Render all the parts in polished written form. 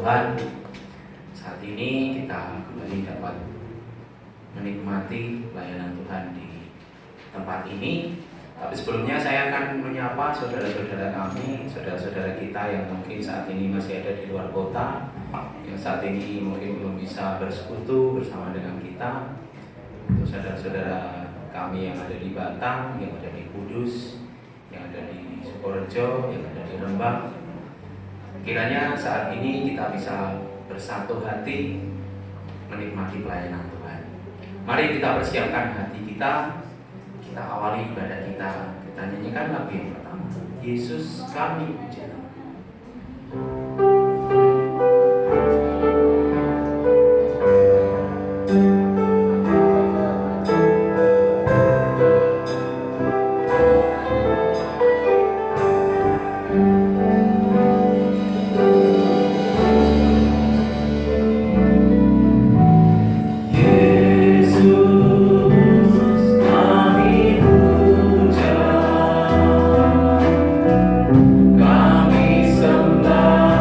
Tuhan, saat ini kita kembali dapat menikmati pelayanan Tuhan di tempat ini. Tapi sebelumnya saya akan menyapa saudara-saudara kami, saudara-saudara kita yang mungkin saat ini masih ada di luar kota, yang saat ini mungkin belum bisa bersekutu bersama dengan kita. Untuk saudara-saudara kami yang ada di Batam, yang ada di Kudus, yang ada di Sukorejo, yang ada di Rembang, kiranya saat ini kita bisa bersatu hati menikmati pelayanan Tuhan. Mari kita persiapkan hati kita awali ibadah kita nyanyikan lagu yang pertama, Yesus kami puja. Kami sembah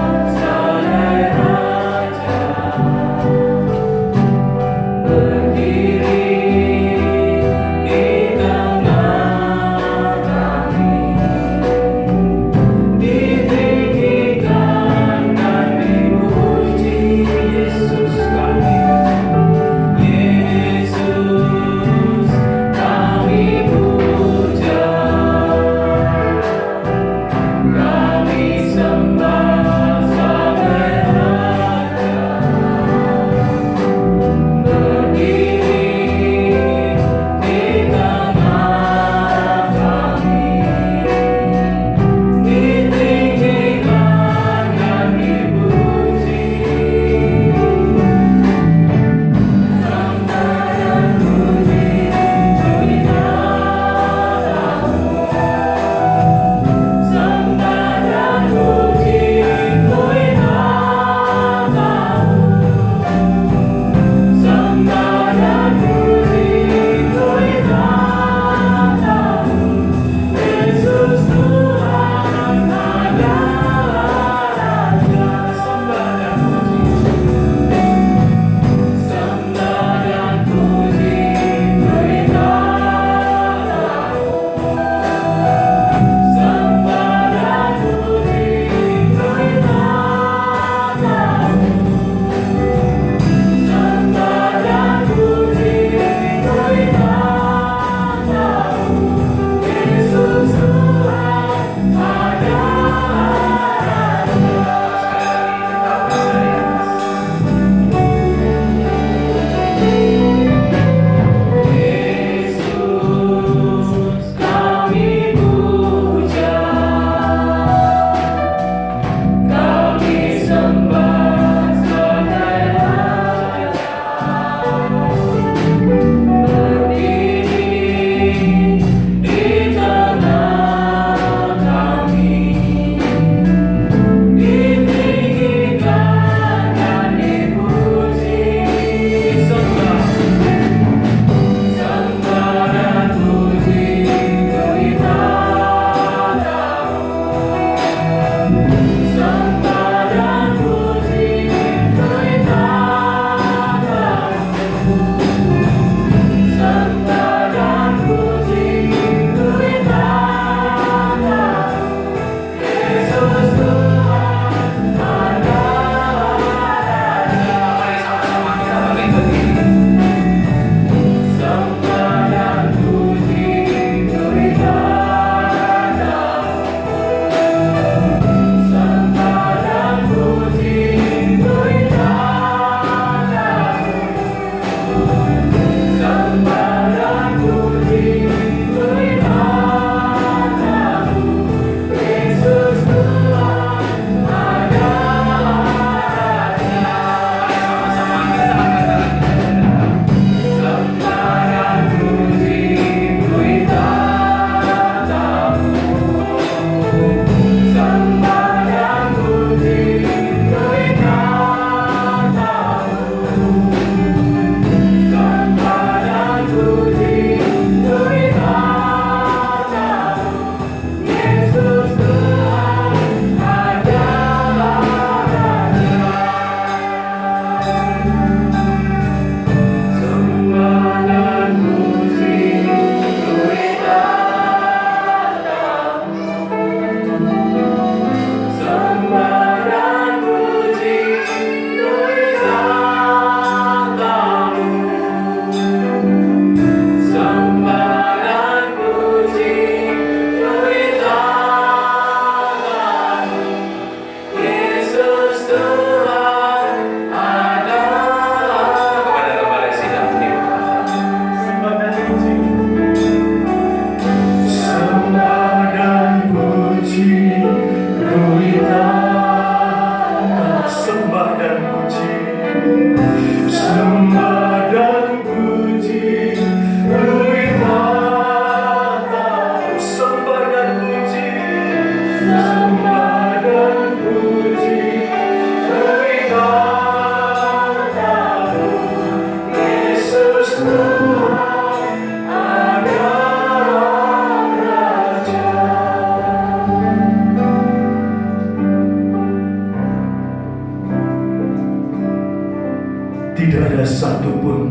Tidak ada satupun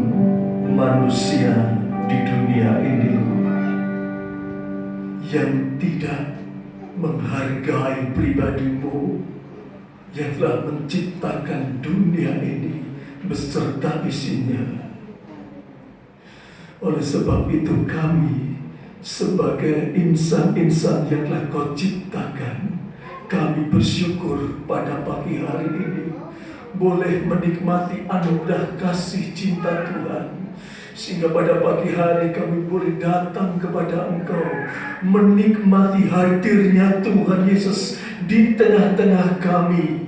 manusia di dunia ini yang tidak menghargai pribadimu yang telah menciptakan dunia ini beserta isinya. Oleh sebab itu kami sebagai insan-insan yang telah Kau ciptakan, kami bersyukur pada pagi hari ini boleh menikmati anugerah kasih cinta Tuhan, sehingga pada pagi hari kami boleh datang kepada Engkau, menikmati hadirnya Tuhan Yesus di tengah-tengah kami.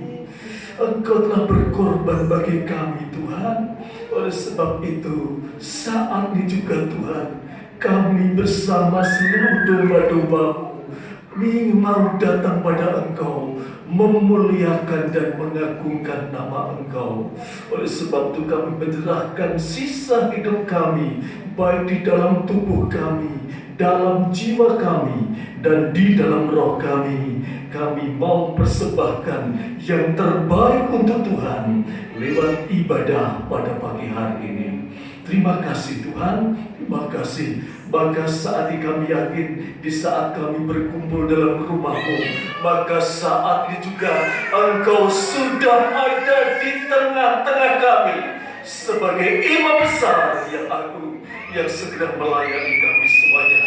Engkau telah berkorban bagi kami Tuhan. Oleh sebab itu saat ini juga Tuhan, kami bersama seluruh domba-domba-Mu mau datang pada Engkau, memuliakan dan mengagungkan nama Engkau. Oleh sebab itu kami menyerahkan sisa hidup kami, baik di dalam tubuh kami, dalam jiwa kami, dan di dalam roh kami. Kami mau persembahkan yang terbaik untuk Tuhan lewat ibadah pada pagi hari ini. Terima kasih Tuhan, terima kasih. Maka saat ini kami yakin, di saat kami berkumpul dalam rumah-Mu, maka saat ini juga Engkau sudah ada di tengah-tengah kami sebagai Imam besar yang agung, yang segera melayani kami semuanya.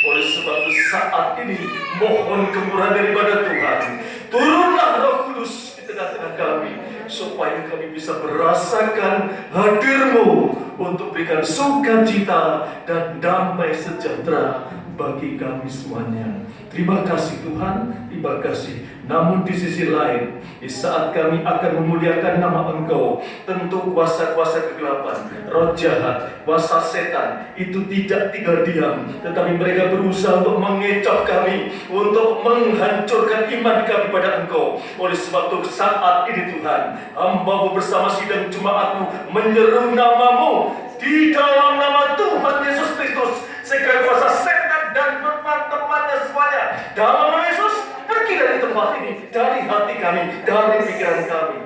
Oleh sebab itu saat ini mohon kemurahan daripada Tuhan, turunlah Roh Kudus di tengah-tengah kami, supaya kami bisa merasakan hadir-Mu untuk berikan sukacita dan damai sejahtera bagi kami semuanya. Terima kasih Tuhan, terima kasih. Namun di sisi lain, di saat kami akan memuliakan nama Engkau, tentu kuasa-kuasa kegelapan, roh jahat, kuasa setan itu tidak tinggal diam, tetapi mereka berusaha untuk mengecoh kami, untuk menghancurkan iman kami pada Engkau. Oleh sebab itu saat ini Tuhan, hamba-Mu bersama sidang jemaat-Mu menyeru nama-Mu di dalam nama Tuhan Yesus Kristus. Segala kuasa setan dan teman-temannya semuanya dalam nama Yesus pergi dari tempat ini, dari hati kami, dari pikiran kami.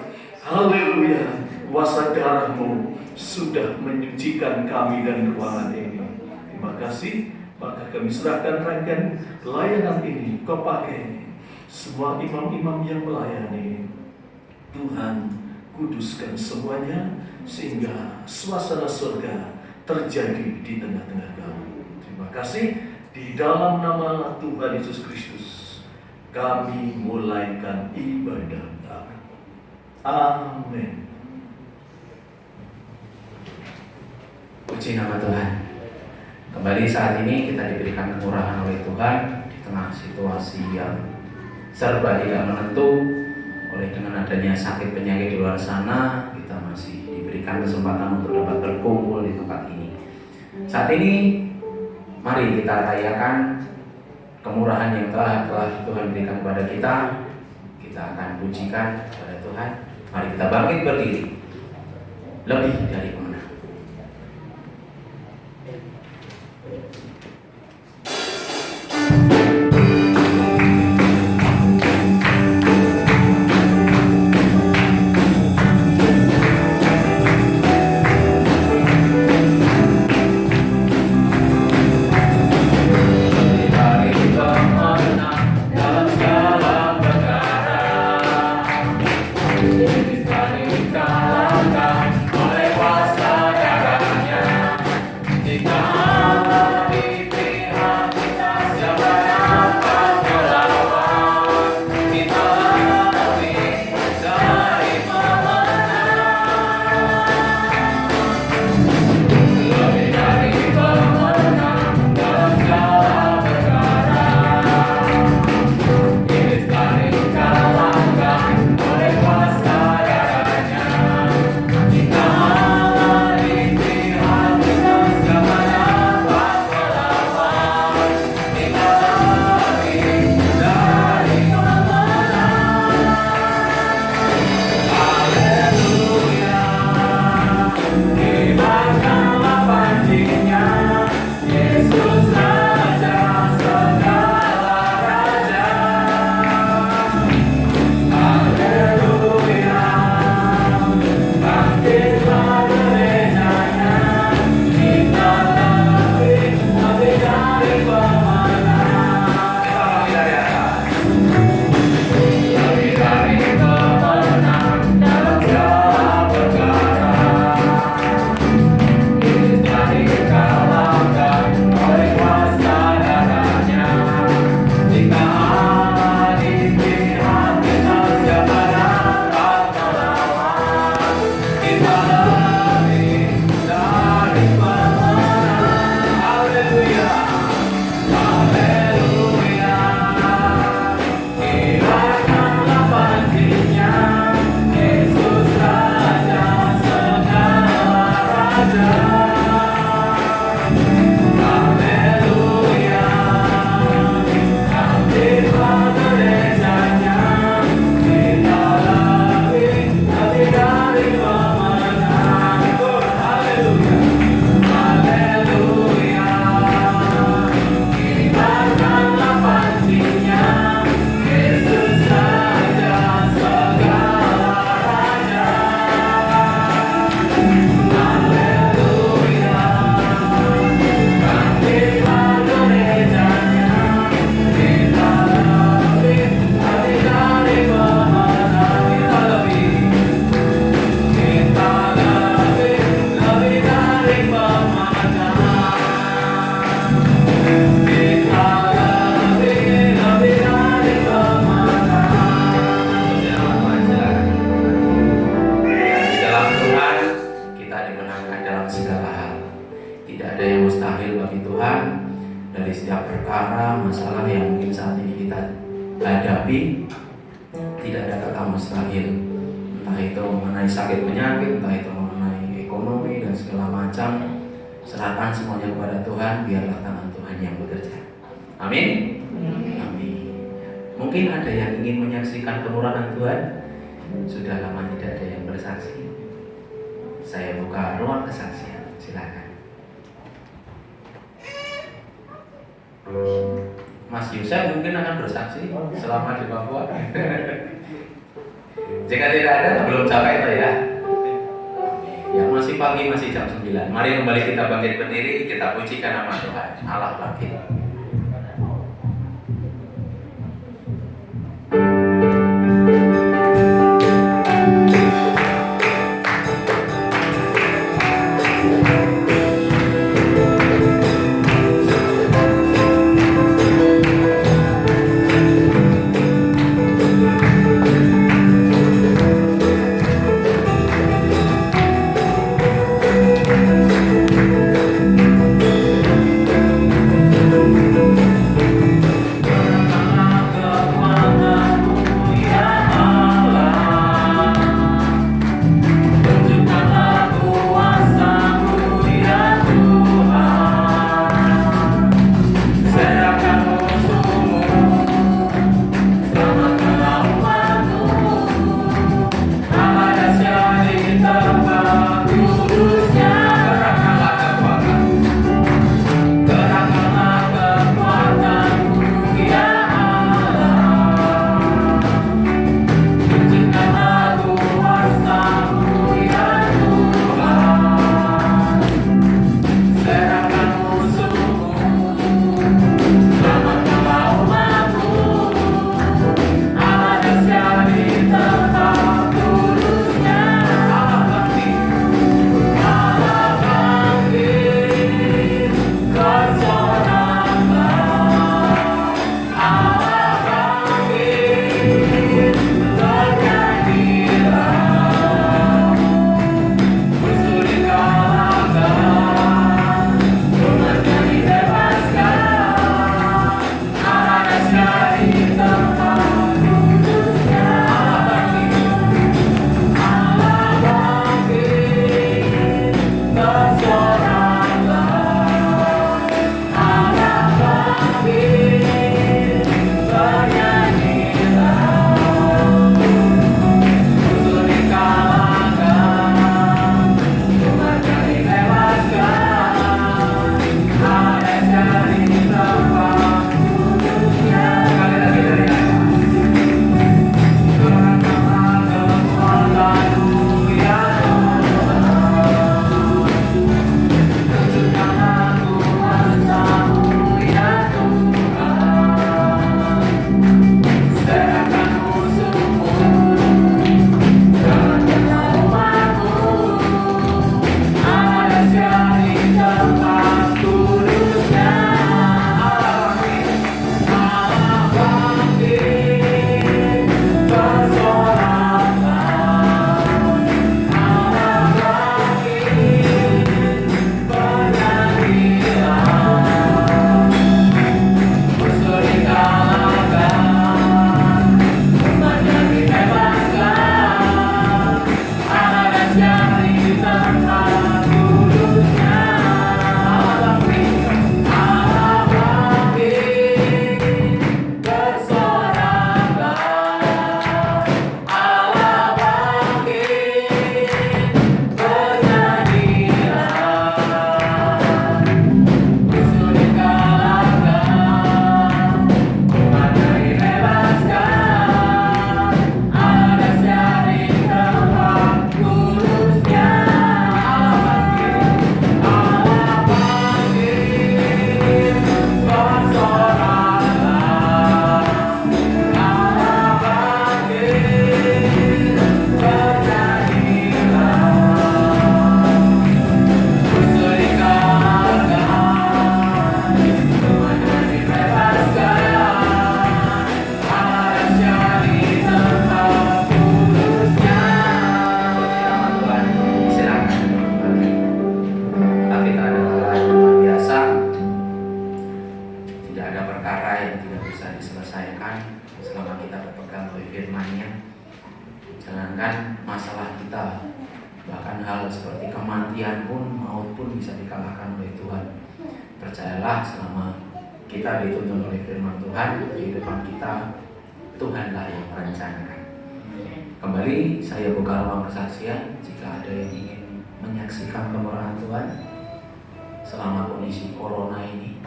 Haleluya. Kuasa darah-Mu sudah menyucikan kami dan ruangan ini. Terima kasih. Maka kami serahkan rangkaian pelayanan ini Kau pakai semua imam-imam yang melayani. Tuhan, kuduskan semuanya sehingga suasana surga terjadi di tengah-tengah kami. Terima kasih. Di dalam nama Tuhan Yesus Kristus kami mulaikan ibadah kami. Amin. Puji nama Tuhan. Kembali saat ini kita diberikan kemurahan oleh Tuhan di tengah situasi yang serba tidak menentu. Oleh dengan adanya sakit penyakit di luar sana, kita masih diberikan kesempatan untuk dapat berkumpul di tempat ini. Saat ini mari kita rayakan kemurahan yang telah Tuhan berikan kepada kita. Kita akan pujikan kepada Tuhan. Mari kita bangkit berdiri. Lebih dari pemenang. masalah yang mungkin saat ini kita hadapi, tidak ada kata mustahil. Entah itu mengenai sakit penyakit, entah itu mengenai ekonomi dan segala macam, serahkan semuanya kepada Tuhan, biarlah tangan Tuhan yang bekerja. Amin. Amin. Mungkin ada yang ingin menyaksikan kemurahan Tuhan. Sudah lama tidak ada yang bersaksi. Saya buka ruang kesaksian. Silakan. Mas Yusuf mungkin akan bersaksi selama di Papua. Jika tidak ada, belum capai itu ya. Ya masih pagi, masih jam 9. Mari kembali kita bangkit berdiri, kita pujikan nama Tuhan, Allah bangkit. Allah kita. Bahkan hal seperti kematian pun, maut pun bisa dikalahkan oleh Tuhan. Percayalah, selama kita dituntun oleh firman Tuhan, kehidupan kita Tuhanlah yang merencanakan. Kembali saya buka ruang kesaksian jika ada yang ingin menyaksikan kemurahan Tuhan selama kondisi corona ini.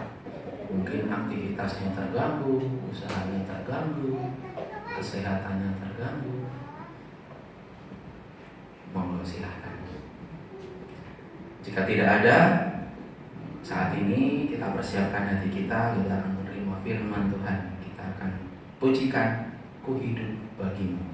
Mungkin aktivitasnya terganggu, usahanya terganggu, kesehatannya terganggu. Monggo silahkan. Jika tidak ada, saat ini kita persiapkan hati kita akan menerima firman Tuhan. Kita akan pujikan Ku Hidup Bagimu.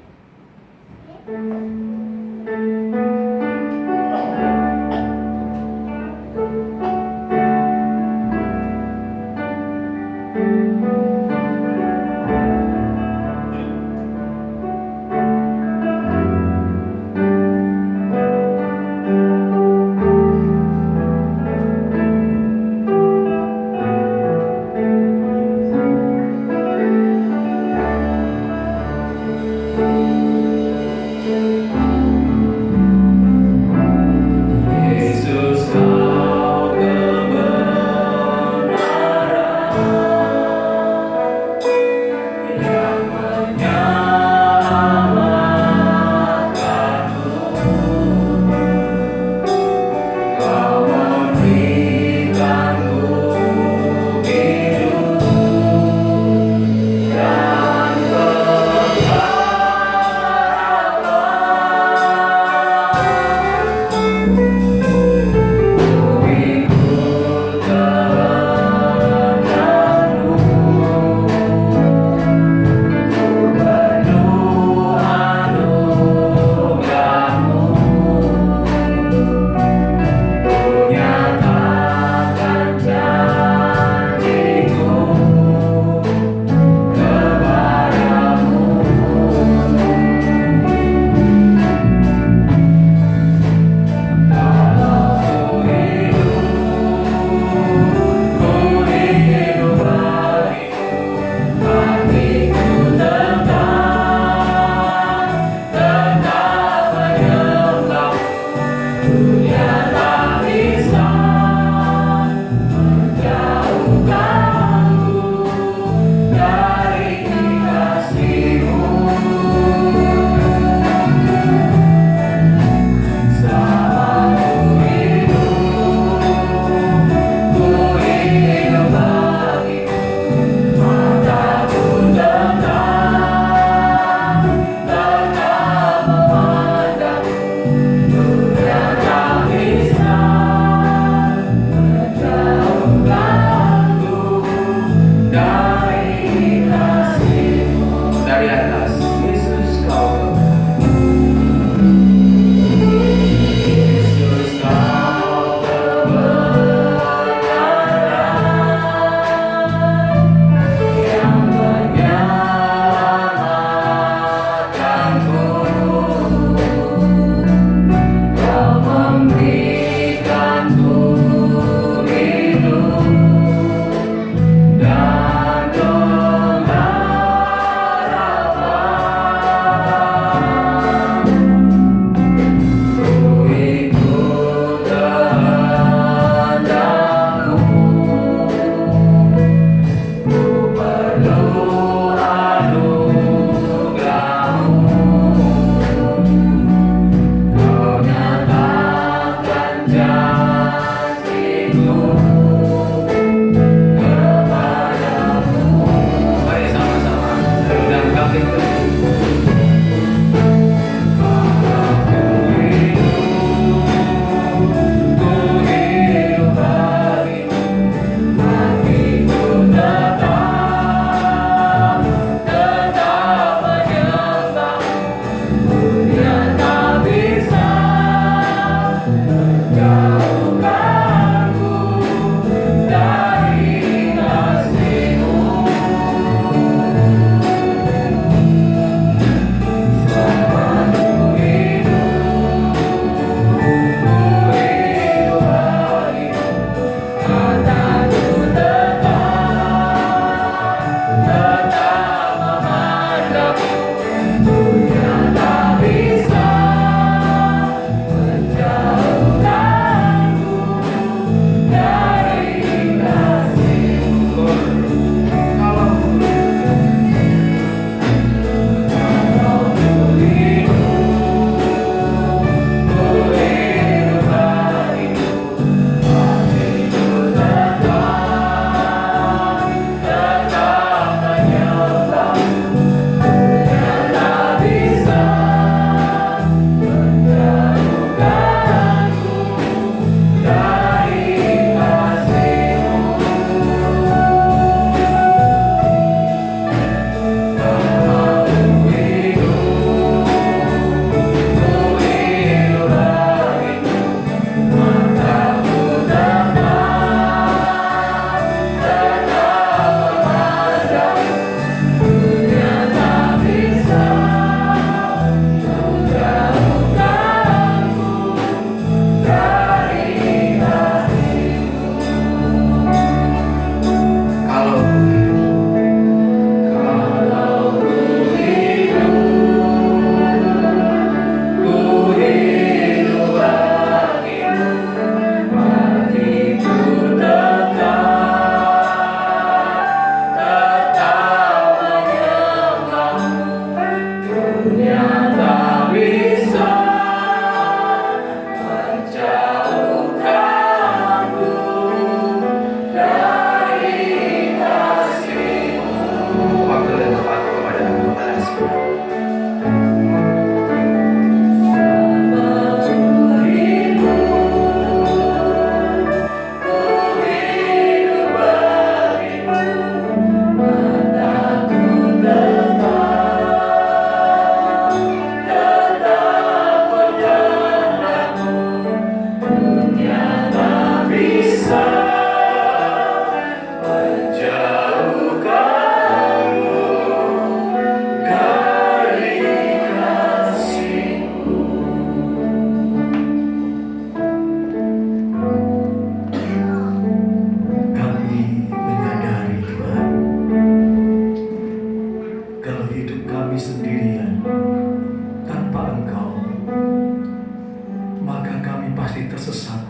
mereka sesat,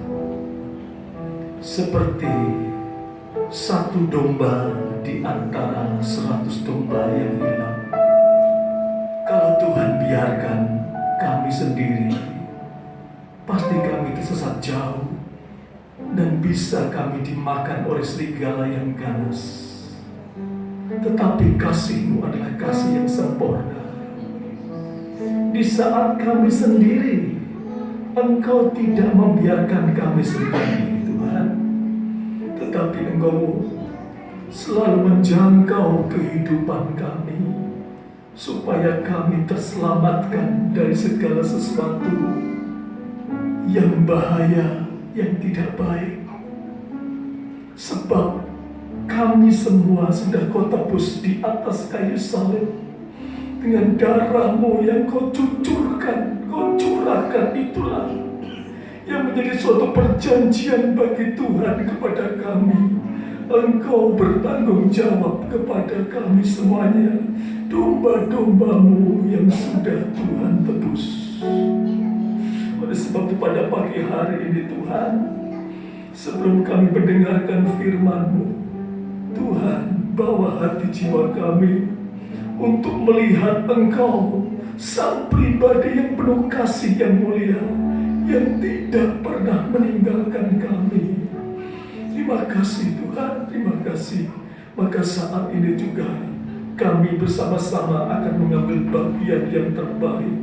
seperti satu domba di antara 100 domba yang hilang. Kalau Tuhan biarkan kami sendiri, pasti kami tersesat jauh dan bisa kami dimakan oleh serigala yang ganas. Tetapi kasih-Mu adalah kasih yang sempurna. Di saat kami sendiri, Engkau tidak membiarkan kami sendiri, Tuhan. Tetapi Engkau selalu menjangkau kehidupan kami, supaya kami terselamatkan dari segala sesuatu yang bahaya, yang tidak baik. Sebab kami semua sudah Kau tebus di atas kayu salib dengan darah-Mu yang Kau cucurkan, Kau curahkan. Itulah yang menjadi suatu perjanjian bagi Tuhan kepada kami. Engkau bertanggung jawab kepada kami semuanya, domba-domba-Mu yang sudah Tuhan tebus. Oleh sebab itu pada pagi hari ini Tuhan, sebelum kami mendengarkan firman-Mu, Tuhan, bawa hati jiwa kami untuk melihat Engkau, Sang Pribadi yang penuh kasih yang mulia, yang tidak pernah meninggalkan kami. Terima kasih Tuhan, terima kasih. Maka saat ini juga kami bersama-sama akan mengambil bagian yang terbaik.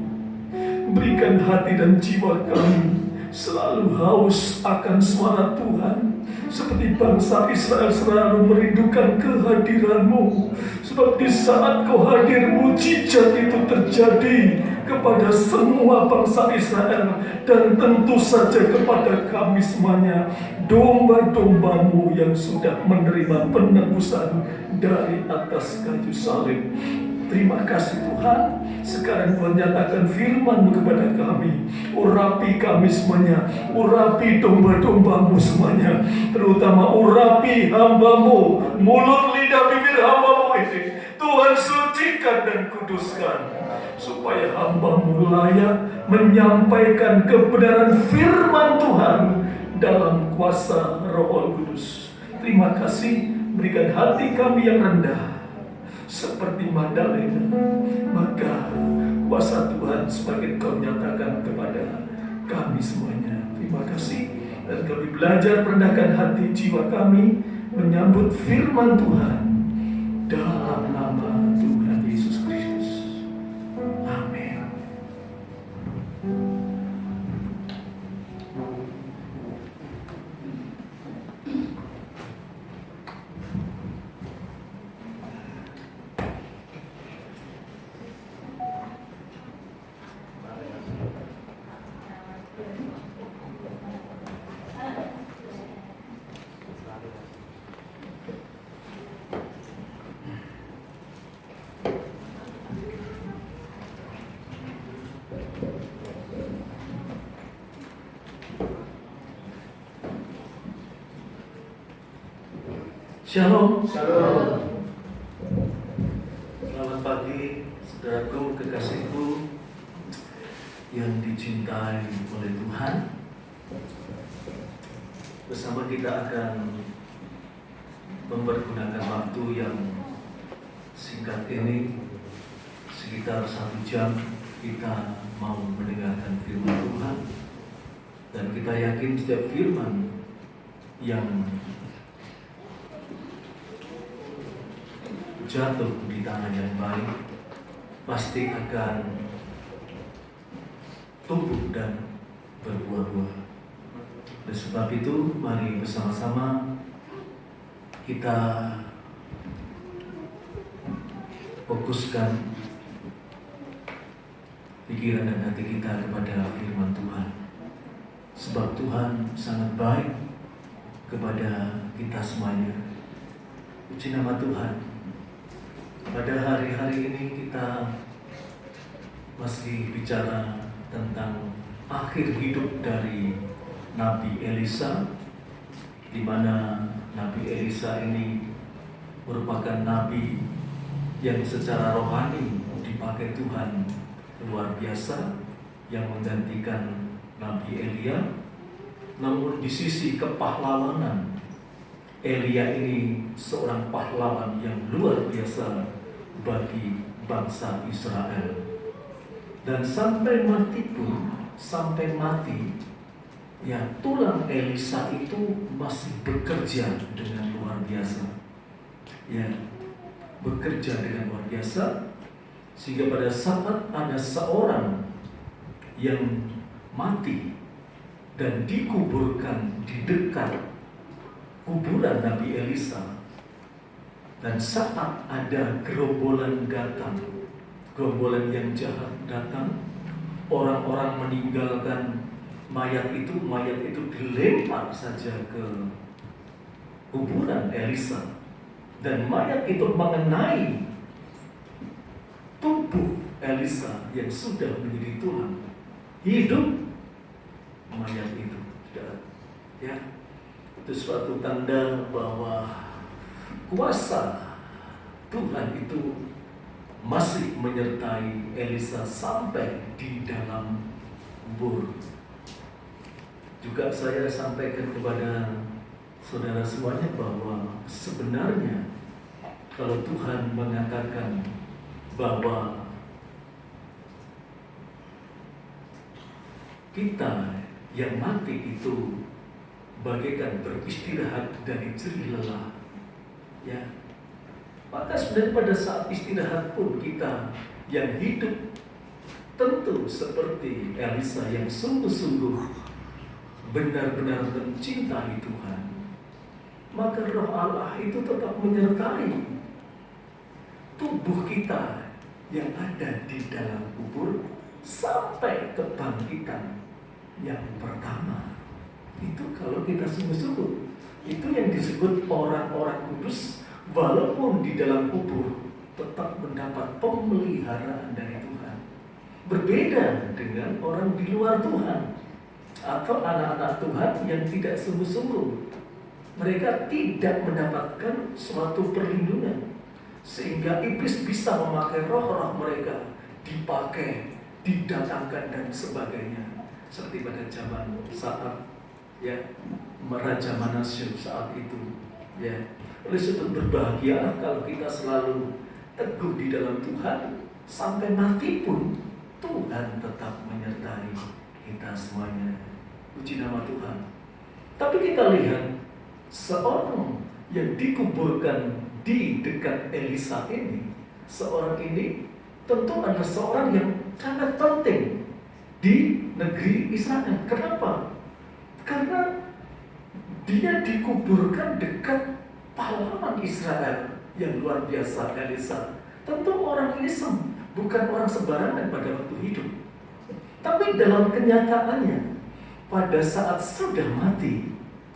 Berikan hati dan jiwa kami selalu haus akan suara Tuhan, seperti bangsa Israel selalu merindukan kehadiran-Mu. Sebab di saat Kau hadir, mujizat itu terjadi kepada semua bangsa Israel, dan tentu saja kepada kami semuanya, domba-domba-Mu yang sudah menerima penebusan dari atas kayu salib. Terima kasih Tuhan. Sekarang Tuhan nyatakan firman-Mu kepada kami. Urapi kami semuanya, urapi domba-domba-Mu semuanya, terutama urapi hamba-Mu, mulut, lidah, bibir hamba-Mu ini. Tuhan sucikan dan kuduskan, supaya hamba-Mu layak menyampaikan kebenaran firman Tuhan dalam kuasa Roh Kudus. Terima kasih. Berikan hati kami yang rendah seperti Magdalena, maka kuasa Tuhan semakin Kau nyatakan kepada kami semuanya. Terima kasih. Dan kami belajar merendahkan hati jiwa kami menyambut firman Tuhan dalam nama Tuhan Yesus Kristus. Amin. Shalom. Shalom. Selamat pagi, saudaraku, kekasihku yang dicintai oleh Tuhan. Bersama kita akan mempergunakan waktu yang singkat ini, sekitar 1 jam kita mau mendengarkan firman Tuhan. Dan kita yakin setiap firman yang jatuh di tangan yang baik pasti akan tumbuh dan berbuah-buah. Oleh sebab itu, mari bersama-sama kita fokuskan pikiran dan hati kita kepada firman Tuhan. Sebab Tuhan sangat baik kepada kita semuanya. Puji nama Tuhan. Pada hari-hari ini kita masih bicara tentang akhir hidup dari Nabi Elisa, di mana Nabi Elisa ini merupakan nabi yang secara rohani dipakai Tuhan luar biasa, yang menggantikan Nabi Elia. Namun di sisi kepahlawanan, Elia ini seorang pahlawan yang luar biasa bagi bangsa Israel. Dan sampai mati pun, sampai mati, ya tulang Elisa itu masih bekerja dengan luar biasa. Ya, bekerja dengan luar biasa, sehingga pada saat ada seorang yang mati dan dikuburkan di dekat kuburan Nabi Elisa, dan saat ada gerombolan datang, gerombolan yang jahat datang, orang-orang meninggalkan mayat itu dilempar saja ke kuburan Elisa, dan mayat itu mengenai tubuh Elisa yang sudah menjadi tulang, hidup mayat itu, ya. Itu suatu tanda bahwa kuasa Tuhan itu masih menyertai Elisa sampai di dalam kubur. Juga saya sampaikan kepada saudara semuanya bahwa sebenarnya kalau Tuhan mengatakan bahwa kita yang mati itu bagaikan beristirahat dari jerih lelah, ya, maka sebenarnya pada saat istirahat pun kita yang hidup tentu seperti Elisa yang sungguh-sungguh benar-benar mencintai Tuhan, maka Roh Allah itu tetap menyertai tubuh kita yang ada di dalam kubur sampai kebangkitan yang pertama. Itu kalau kita sungguh-sungguh, itu yang disebut orang-orang kudus, walaupun di dalam kubur tetap mendapat pemeliharaan dari Tuhan. Berbeda dengan orang di luar Tuhan atau anak-anak Tuhan yang tidak sungguh-sungguh. Mereka tidak mendapatkan suatu perlindungan, sehingga iblis bisa memakai roh-roh mereka, dipakai, didatangkan dan sebagainya. Seperti pada zaman saat, ya, Raja Manasye saat itu, ya. Oleh sebab berbahagia kalau kita selalu teguh di dalam Tuhan, sampai mati pun Tuhan tetap menyertai kita semuanya. Puji nama Tuhan. Tapi kita lihat seorang yang dikuburkan di dekat Elisa ini, seorang ini tentu adalah seorang yang sangat penting di negeri Israel. Kenapa? Karena dia dikuburkan dekat pahlawan Israel yang luar biasa, Elisa. Tentu orang ini bukan orang sembarangan pada waktu hidup, tapi dalam kenyataannya pada saat sudah mati,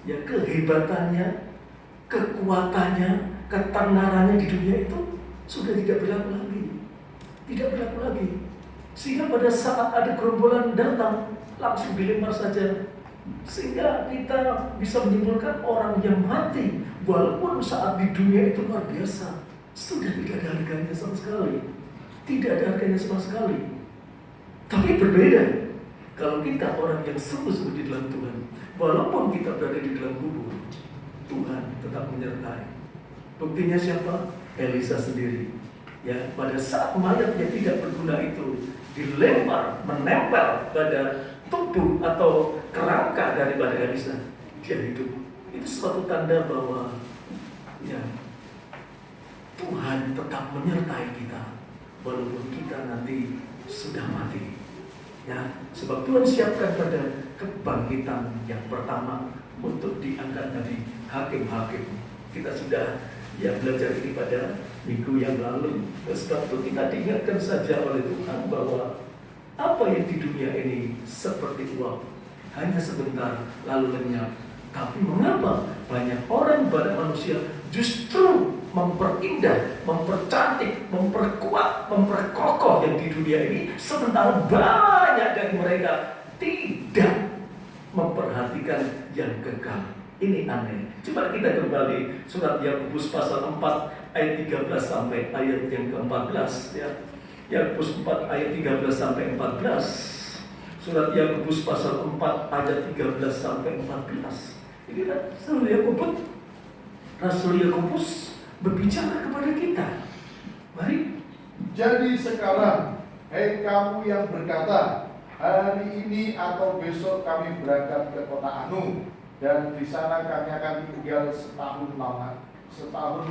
ya, kehebatannya, kekuatannya, ketenarannya di dunia itu sudah tidak berlaku lagi. Tidak berlaku lagi. Sehingga pada saat ada gerombolan datang, langsung dilempar saja. Sehingga kita bisa menyimpulkan orang yang mati, walaupun saat di dunia itu luar biasa, sudah tidak ada harganya sama sekali. Tidak ada harganya sama sekali. Tapi berbeda kalau kita orang yang sungguh-sungguh di dalam Tuhan, walaupun kita berada di dalam kubur, Tuhan tetap menyertai. Buktinya siapa? Elisa sendiri. Ya, pada saat mayat yang tidak berguna itu dilempar, menempel pada tubuh atau kerangka daripada Elisa, dia hidup. Itu suatu tanda bahwa, ya, Tuhan tetap menyertai kita walaupun kita nanti sudah mati. Ya, sebab Tuhan siapkan pada kebangkitan yang pertama untuk diangkat dari hakim-hakim. Kita sudah, ya, belajar ini pada minggu yang lalu. Sebab itu kita diingatkan saja oleh Tuhan bahwa apa yang di dunia ini seperti uap, hanya sebentar lalu lenyap. Tapi mengapa banyak orang pada manusia justru memperindah, mempercantik, memperkuat, memperkokoh yang di dunia ini, sementara banyak dari mereka tidak memperhatikan yang kekal. Ini aneh. Coba kita kembali surat Yakobus pasal 4 ayat 13 sampai ayat yang ke-14, ya. Yakobus 4 ayat 13 sampai 14. Surat Yakobus pasal 4 ayat 13 sampai 14. Ini Rasul Yakobus berbicara kepada kita. Mari. Jadi sekarang, hei kamu yang berkata, hari ini atau besok kami berangkat ke kota Anu, dan di sana kami akan tinggal setahun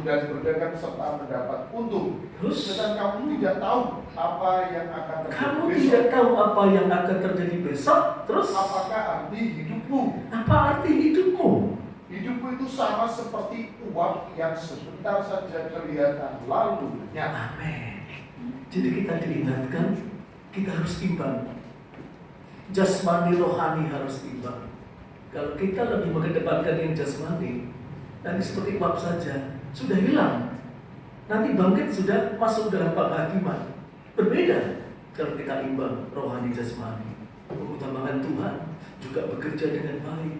dan berdagang serta mendapat untung. Terus? Sedang kamu tidak tahu apa yang akan terjadi Kamu besok. tidak tahu apa yang akan terjadi besok. Terus? Apakah arti hidupmu? Apa arti hidupmu? Hidupmu itu sama seperti uap yang sebentar saja kelihatan lalu lenyap. Amin. Jadi kita diingatkan, kita harus imbang. Jasmani rohani harus imbang. Kalau kita lebih mengedepankan yang jasmani, nanti seperti uap saja, sudah hilang. Nanti bangkit sudah masuk dalam penghakiman. Berbeda kalau kita imbang rohani jasmani. Mengutamakan Tuhan, juga bekerja dengan baik.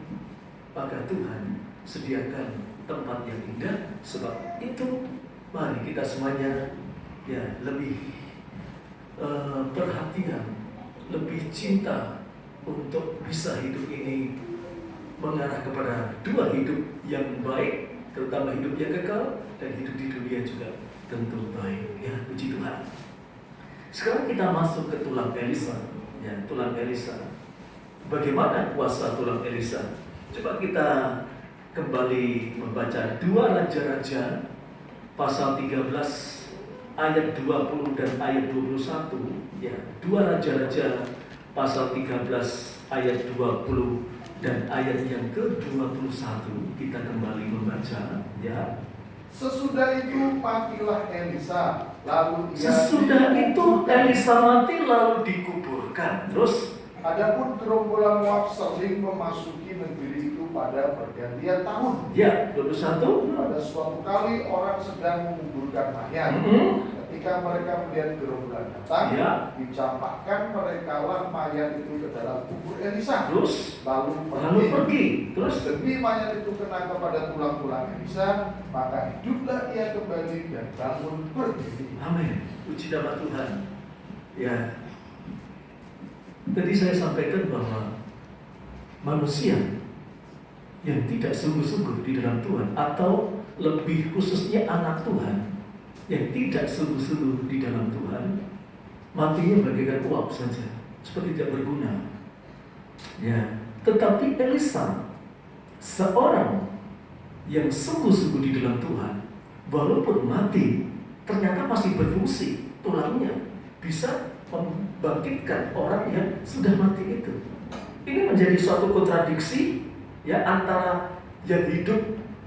Maka Tuhan sediakan tempat yang indah. Sebab itu mari kita semuanya lebih perhatian, lebih cinta untuk bisa hidup ini mengarah kepada dua hidup yang baik, terutama hidup yang kekal, dan hidup di dunia juga tentu baik. Ya, puji Tuhan. Sekarang kita masuk ke tulang Elisa. Ya, tulang Elisa. Bagaimana kuasa tulang Elisa? Coba kita kembali membaca 2 Raja-Raja pasal 13 ayat 20 dan ayat 21. Ya, 2 Raja-Raja pasal 13 ayat 20 dan ayat yang ke-21. Kita kembali membaca, ya. Sesudah itu matilah Elisa, lalu ia Elisa mati lalu dikuburkan. Terus adapun gerombolan Moab sering memasuki negeri itu pada pergantian tahun. ya, 21. Pada suatu kali orang sedang menguburkan mayat. Ketika mereka melihat gerombolan datang, Ya. dicampakkan mereka lah mayat itu ke dalam kubur Elisa. Terus Lalu pergi. Terus demi mayat itu kena kepada tulang-tulang Elisa, maka hiduplah ia kembali dan bangun berdiri. amin. Puji nama Tuhan. Ya. Tadi saya sampaikan bahwa manusia yang tidak sungguh-sungguh di dalam Tuhan, atau lebih khususnya anak Tuhan yang tidak sungguh-sungguh di dalam Tuhan, matinya bagaikan uap saja, seperti tidak berguna. Ya, tetapi Elisa, seorang yang sungguh-sungguh di dalam Tuhan, walaupun mati, ternyata masih berfungsi. Tulangnya bisa membangkitkan orang yang sudah mati itu. Ini menjadi suatu kontradiksi, ya, antara yang hidup,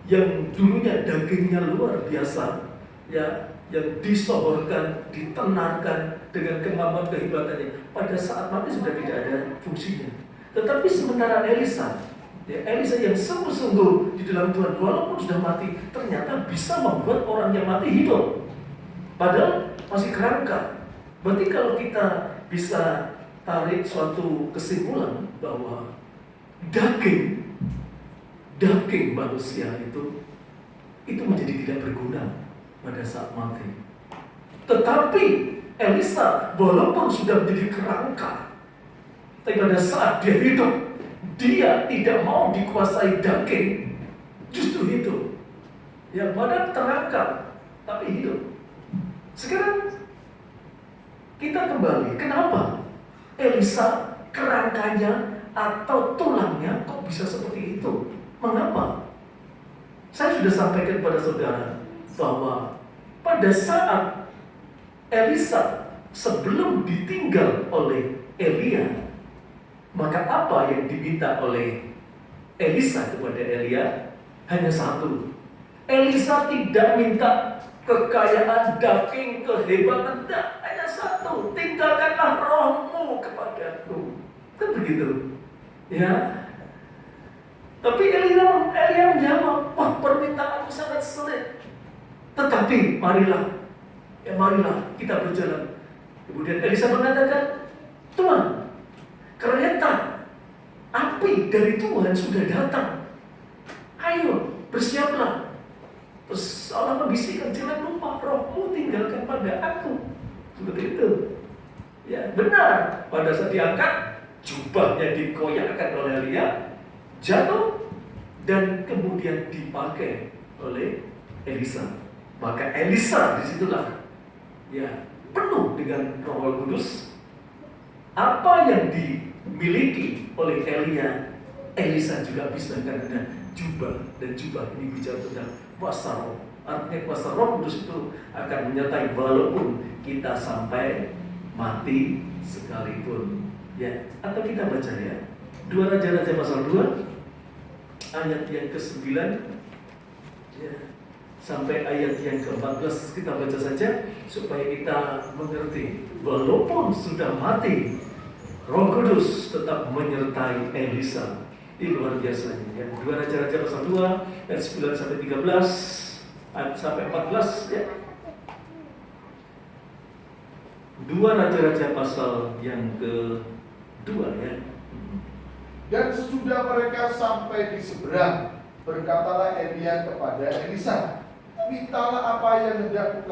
yang dulunya dagingnya luar biasa, ya, yang disohorkan, ditenarkan dengan kemampuan kehebatannya, pada saat mati sudah tidak ada fungsinya. Tetapi sementara Elisa, ya, Elisa yang sungguh-sungguh di dalam Tuhan, walaupun sudah mati, ternyata bisa membuat orang yang mati hidup, padahal masih kerangka. Berarti kalau kita bisa tarik suatu kesimpulan bahwa daging manusia itu menjadi tidak berguna pada saat mati. Tetapi Elisa walaupun sudah menjadi kerangka, tapi pada saat dia hidup, dia tidak mau dikuasai daging. Justru itu yang badan terangkat tapi hidup. Sekarang kita kembali, kenapa Elisa kerangkanya atau tulangnya kok bisa seperti itu? Mengapa? Saya sudah sampaikan pada saudara bahwa pada saat Elisa sebelum ditinggal oleh Elia, maka apa yang diminta oleh Elisa kepada Elia? Hanya satu. Elisa tidak minta kekayaan, daging, kehebatan, tidak. Hanya satu, tinggalkanlah rohmu kepadaku. Kan begitu, ya. Tapi Elia menjawab, wah, permintaanmu sangat sulit. Tetapi marilah kita berjalan. Kemudian Elisa mengatakan, Tuhan, kereta api dari Tuhan sudah datang. Ayo, bersiaplah. Terus Allah membisikkan, jangan lupa rohmu tinggalkan pada aku. Seperti itu. Ya, benar. Pada saat diangkat, jubahnya dikoyakkan oleh Elia, jatuh dan kemudian dipakai oleh Elisa. Maka Elisa disitulah ya penuh dengan Roh Kudus. Apa yang dimiliki oleh Elia, Elisa juga bisa, karena jubah, dan jubah ini bicara tentang kuasa Roh. Artinya kuasa Roh Kudus itu akan menyertai walaupun kita sampai mati sekalipun. Ya, atau kita baca ya 2 Raja-Raja pasal 2 ayat yang ke-9 ya, sampai ayat yang ke-14. Kita baca saja supaya kita mengerti. Walaupun sudah mati, Roh Kudus tetap menyertai Elisa. Ini luar biasa ya. 2 Raja-Raja pasal 2 ayat 9 sampai 13 sampai 14 ya. 2 Raja-Raja pasal yang ke-2 ya. Dan sesudah mereka sampai di seberang, berkatalah Elia kepada Elisa, mintalah apa yang hendak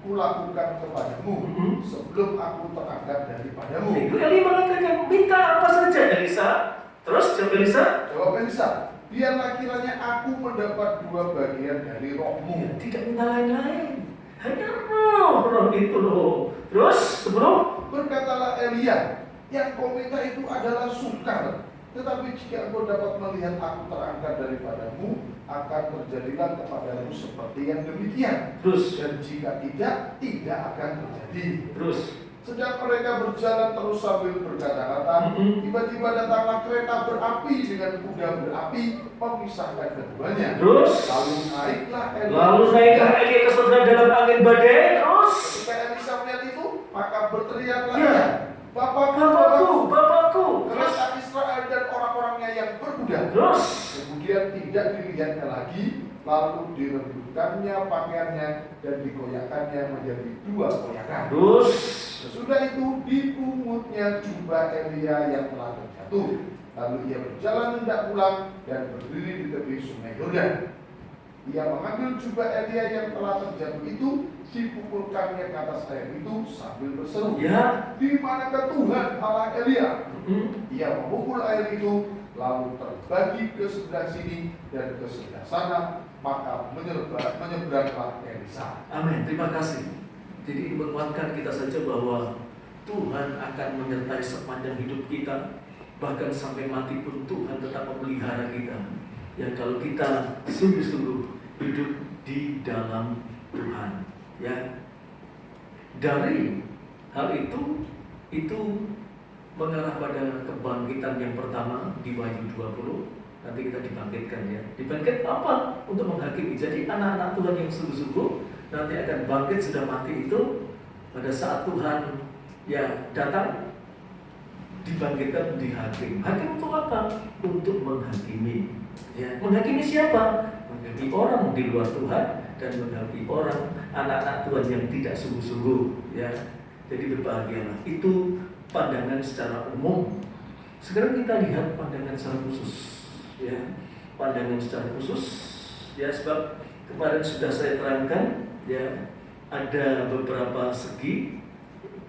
kulakukan kepadamu sebelum aku terangkat daripadamu. Elia mengatakan, minta apa saja Elisa. Terus jawab Elisa, biarlah kiranya aku mendapat 2 bagian dari rohmu. Ya, tidak minta lain-lain, hanya roh itu loh. Terus sebelum Berkatalah Elia, yang kau minta itu adalah sukar, tetapi jika engkau dapat melihat aku terangkat daripadamu, akan terjadilah kepadamu seperti yang demikian. Terus, Dan jika tidak akan terjadi. terus Sedang mereka berjalan terus sambil berkata-kata, tiba-tiba datanglah kereta berapi dengan kuda berapi memisahkan keduanya. Terus Lalu naiklah Elia ke surga dalam angin badai. Terus ketika Elisa melihat itu, maka berteriaklah ya, ia, Bapakku, Bapakku. kereta Israel dan orang-orangnya yang berkuda. Terus Kemudian tidak dilihatnya lagi, lalu direbutkannya pakaiannya dan dikoyakkannya menjadi 2 koyakan. Terus Sesudah itu dipungutnya jubah Elia yang telah terjatuh. Lalu ia berjalan hendak pulang dan berdiri di tepi sungai Yordan. Ia mengambil jubah Elia yang telah terjatuh itu, dipukulkannya ke atas air itu sambil berseru, ya, di manakah Tuhan Allah Elia? Ia memukul air itu, lalu terbagi ke sebelah sini dan ke sebelah sana, maka menyeberanglah Elisa. amin. Terima kasih. Jadi menguatkan kita saja bahwa Tuhan akan menyertai sepanjang hidup kita, bahkan sampai mati pun Tuhan tetap memelihara kita. Ya, kalau kita sungguh-sungguh hidup di dalam Tuhan. Ya, dari hal itu mengarah pada kebangkitan yang pertama di Wahyu 20. Nanti kita dibangkitkan ya. Dibangkit apa? Untuk menghakimi. Jadi anak-anak Tuhan yang sungguh-sungguh nanti akan bangkit sudah mati itu pada saat Tuhan ya datang, dibangkitkan, dihakim. Hakim untuk apa? Untuk menghakimi. Ya, menghakimi siapa? Menghakimi orang di luar Tuhan dan menghakimi orang anak-anak Tuhan yang tidak sungguh-sungguh. Ya, jadi berbahagialah. Itu pandangan secara umum. Sekarang kita lihat pandangan secara khusus. Ya, pandangan secara khusus. Ya, sebab kemarin sudah saya terangkan. Ya, ada beberapa segi.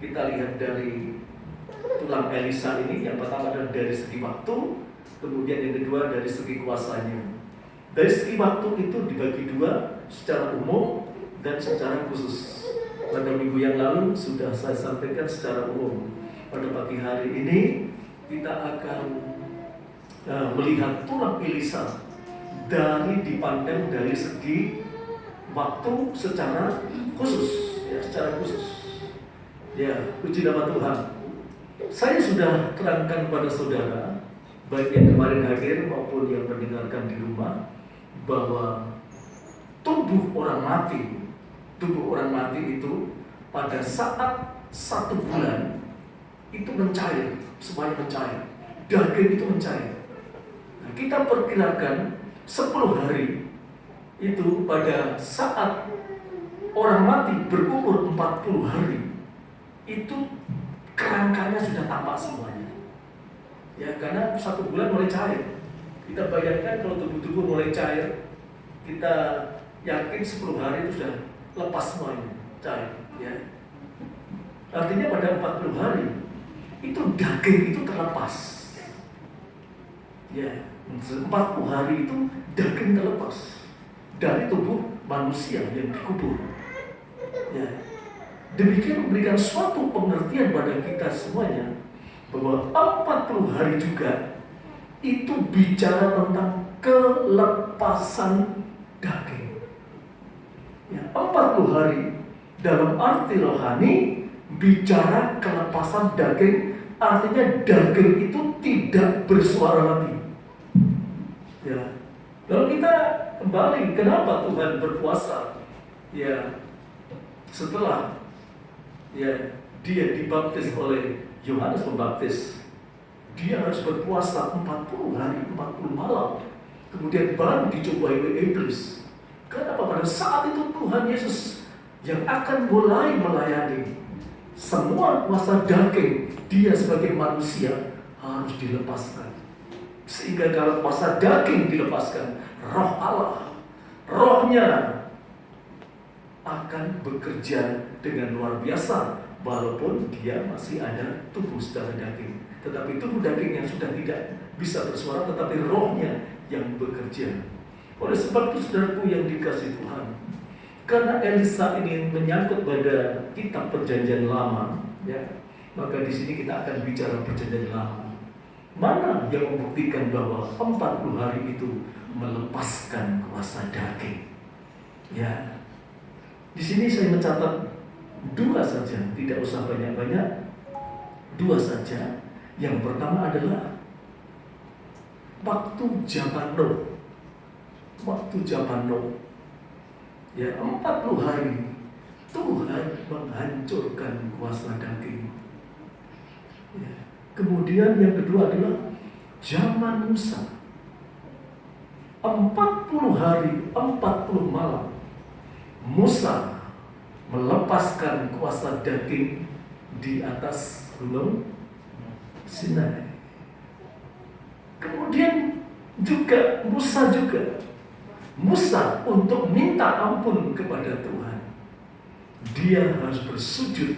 Kita lihat dari tulang Elisa ini. Yang pertama adalah dari segi waktu, kemudian yang kedua dari segi kuasanya. Dari segi waktu itu dibagi 2, secara umum dan secara khusus. Pada minggu yang lalu sudah saya sampaikan secara umum. Pada pagi hari ini kita akan melihat tulang Elisa dipandang dari segi waktu secara khusus, ya, secara khusus. Ya, puji nama Tuhan. Saya sudah terangkan pada saudara, baik yang kemarin hadir maupun yang mendengarkan di rumah, bahwa tubuh orang mati itu pada saat 1 bulan itu mencair, semuanya mencair, daging itu mencair. Nah, kita perkirakan 10 hari itu pada saat orang mati berumur 40 hari itu kerangkanya sudah tampak semuanya. Ya, karena 1 bulan mulai cair. Kita bayangkan kalau tubuh-tubuh mulai cair, kita yakin 10 hari itu sudah lepas semuanya, cair. Ya. Artinya pada 40 hari itu daging itu terlepas. Ya, 40 hari itu daging terlepas dari tubuh manusia yang dikubur. Ya, demikian memberikan suatu pengertian pada kita semuanya bahwa 40 hari juga itu bicara tentang kelepasan daging. Ya, 40 hari dalam arti rohani bicara kelepasan daging, artinya daging itu tidak bersuara lagi. Ya, lalu kita kembali, kenapa Tuhan berpuasa? Ya, setelah ya dia dibaptis oleh Yohanes Pembaptis, dia harus berpuasa 40 hari, 40 malam. Kemudian baru dicobai oleh iblis. Kenapa? Pada saat itu Tuhan Yesus yang akan mulai melayani semua kuasa daging, dia sebagai manusia harus dilepaskan. Sehingga kalau kuasa daging dilepaskan, roh Allah, rohnya akan bekerja dengan luar biasa, walaupun dia masih ada tubuh secara daging. Tetapi tubuh daging yang sudah tidak bisa bersuara, tetapi rohnya yang bekerja. Oleh sebab itu, saudaraku yang dikasihi Tuhan, karena Elisa ini menyangkut pada kitab Perjanjian Lama, ya, maka di sini kita akan bicara Perjanjian Lama. Mana yang membuktikan bahwa 40 hari itu melepaskan kuasa daging? Ya, di sini saya mencatat 2 saja, tidak usah banyak-banyak, 2 saja. Yang pertama adalah waktu zaman Nuh. Waktu zaman Nuh, ya, 40 hari Tuhan menghancurkan kuasa daging. Ya. Kemudian yang kedua adalah zaman Musa. 40 hari, 40 malam Musa melepaskan kuasa daging di atas gunung Sinai. Kemudian juga Musa untuk minta ampun kepada Tuhan, dia harus bersujud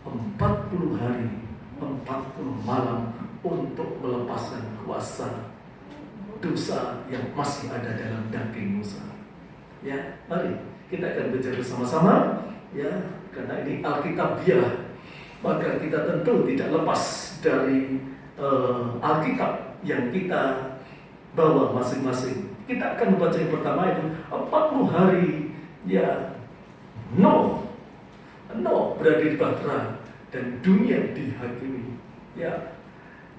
40 hari 40 malam untuk melepaskan kuasa dosa yang masih ada dalam daging Musa. Ya, mari kita akan belajar bersama-sama, ya, karena ini Alkitabiah, maka kita tentu tidak lepas dari Alkitab yang kita bawa masing-masing. Kita akan membaca yang pertama itu 40 hari, ya, Nuh berada di bahtera dan dunia dihakimi. Ya,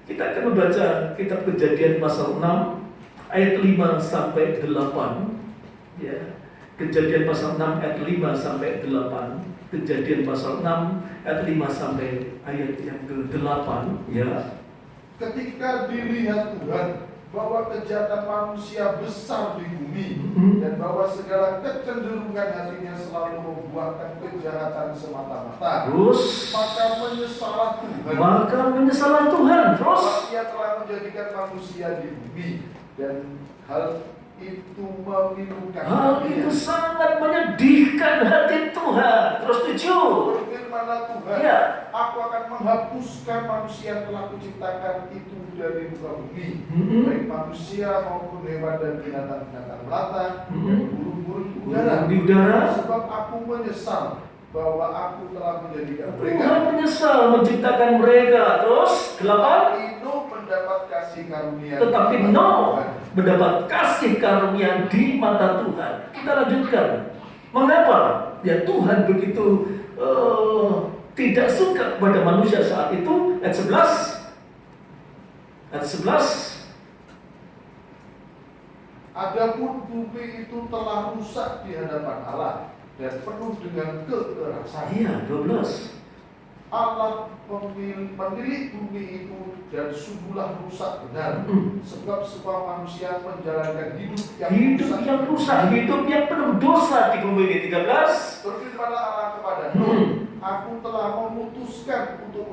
kita akan membaca kitab Kejadian pasal 6 ayat 5 sampai 8. Ya, Kejadian pasal 6 ayat 5 sampai 8. Kejadian pasal 6 ayat 5 sampai ayat yang ke-8. Ya. Ketika dilihat Tuhan bahwa kejahatan manusia besar di bumi, dan bahwa segala kecenderungan hatinya selalu membuahkan kejahatan semata-mata, Terus, maka menyesalah Tuhan Terus, bahwa ia telah menjadikan manusia di bumi, dan hal itu memilukan hal itu sangat menyedihkan hati Tuhan. Terus 7. Berfirmanlah Tuhan, Ya. aku akan menghapuskan manusia yang telah kuciptakan itu dari muka bumi, baik manusia maupun hewan dan binatang-binatang melata dan burung-burung di udara, sebab aku menyesal bahwa aku telah menjadikan mereka. Tuhan menyesal menciptakan mereka. Terus 8. Nuh mendapat kasih karunia, Tetapi Nuh mendapat kasih karunia di mata Tuhan. Kita lanjutkan. Mengapa? Ya, Tuhan begitu tidak suka kepada manusia saat itu. Ayat 11. Adapun bumi itu telah rusak di hadapan Allah dan penuh dengan kekerasan. Iya, 12. Allah memilih bumi itu dan sungguhlah rusak benar, sebab semua manusia menjalankan hidup yang rusak, hidup yang penuh dosa di bumi ini. 13. Berfirmanlah Allah kepada Nuh, aku telah memutuskan untuk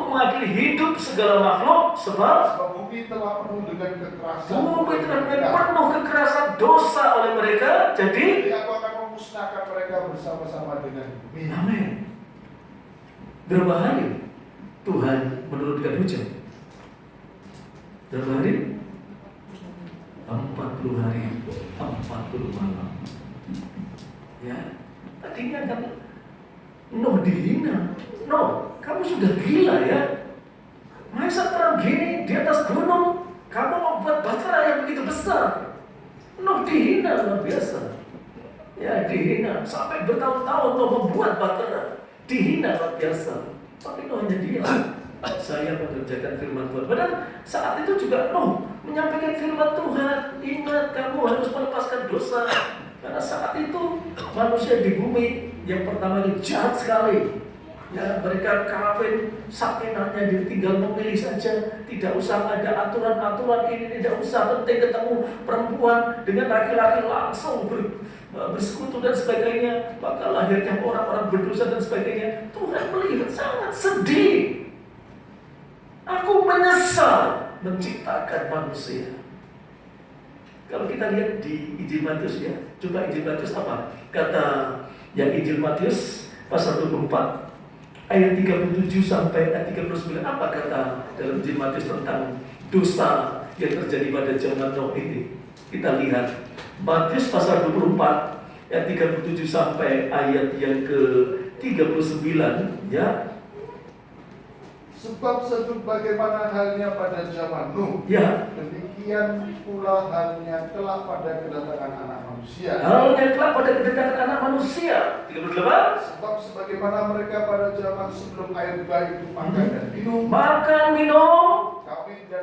mengakhiri hidup segala makhluk, sebab bumi telah penuh dengan kekerasan. Bumi telah penuh kekerasan dosa oleh mereka. Jadi aku akan memusnahkan mereka bersama-sama dengan bumi. Amin. Berapa hari? Tuhan menurunkan hujan? Berapa hari? 40 hari, 40 malam. Ya, tadinya kan Nuh dihina. Nuh, kamu sudah gila ya? Masa terang gini di atas gunung, kamu membuat bahtera yang begitu besar. Nuh dihina luar biasa. Ya, dihina sampai bertahun-tahun Nuh membuat bahtera, dihina luar biasa. Tapi Nuh hanya diam. Saya mengerjakan firman Tuhan. Padahal saat itu juga Nuh menyampaikan firman Tuhan. Ingat, kamu harus melepaskan dosa. Karena saat itu manusia di bumi yang pertama kali jahat sekali. Ya, mereka kawin sakinahnya tinggal memilih saja. Tidak usah ada aturan-aturan ini, tidak usah penting ketemu perempuan dengan laki-laki langsung bersekutu dan sebagainya. Maka lahirnya orang-orang berdosa dan sebagainya. Tuhan melihat sangat sedih. Aku menyesal menciptakan manusia. Kalau kita lihat di Injil Matius ya, coba Injil Matius apa? Kata yang Injil Matius pasal 24 ayat 37 sampai ayat 39, apa kata dalam Injil Matius tentang dosa yang terjadi pada zaman Nuh ini? Kita lihat Matius pasal 24 ayat 37 sampai ayat yang ke-39 ya. Sebab sebagaimana halnya pada zaman Nuh, Ya, demikian pula halnya kelak pada kedatangan anak manusia. halnya kelak pada kedatangan anak manusia. 38. Sebab sebagaimana mereka pada zaman sebelum air bah itu makan dan minum, Makan, minum,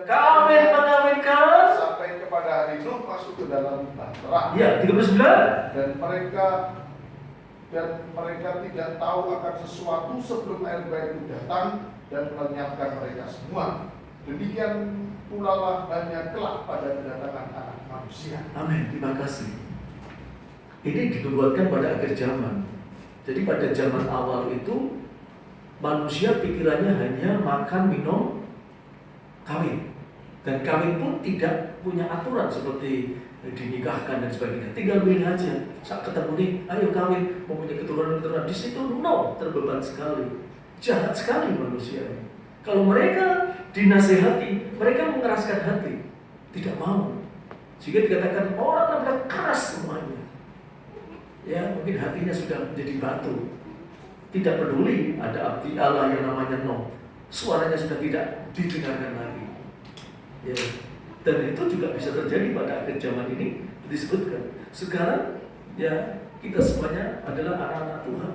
kawin mengawinkan. sampai kepada hari Nuh masuk ke dalam bahtera. Ya, 39. Dan mereka tidak tahu akan sesuatu sebelum air bah itu datang dan melenyapkan mereka semua. Demikian pula lah hanya kelak pada kedatangan anak manusia. Amin, terima kasih. Ini dibuatkan pada akhir zaman. Jadi pada zaman awal itu manusia pikirannya hanya makan, minum, kawin. Dan kawin pun tidak punya aturan seperti dinikahkan dan sebagainya. Tinggal milih aja. Saat ketemu nih, ayo kawin, mempunyai keturunan-keturunan. Di situ terbeban sekali. Jahat sekali manusia. Kalau mereka dinasehati, mereka mengeraskan hati, tidak mau. Sehingga dikatakan orang adalah keras semuanya. Ya, mungkin hatinya sudah menjadi batu. Tidak peduli ada abdi Allah yang namanya Nuh. Suaranya sudah tidak didengarkan lagi. Ya, dan itu juga bisa terjadi pada akhir zaman ini disebutkan. Sekarang ya kita semuanya adalah anak-anak Tuhan.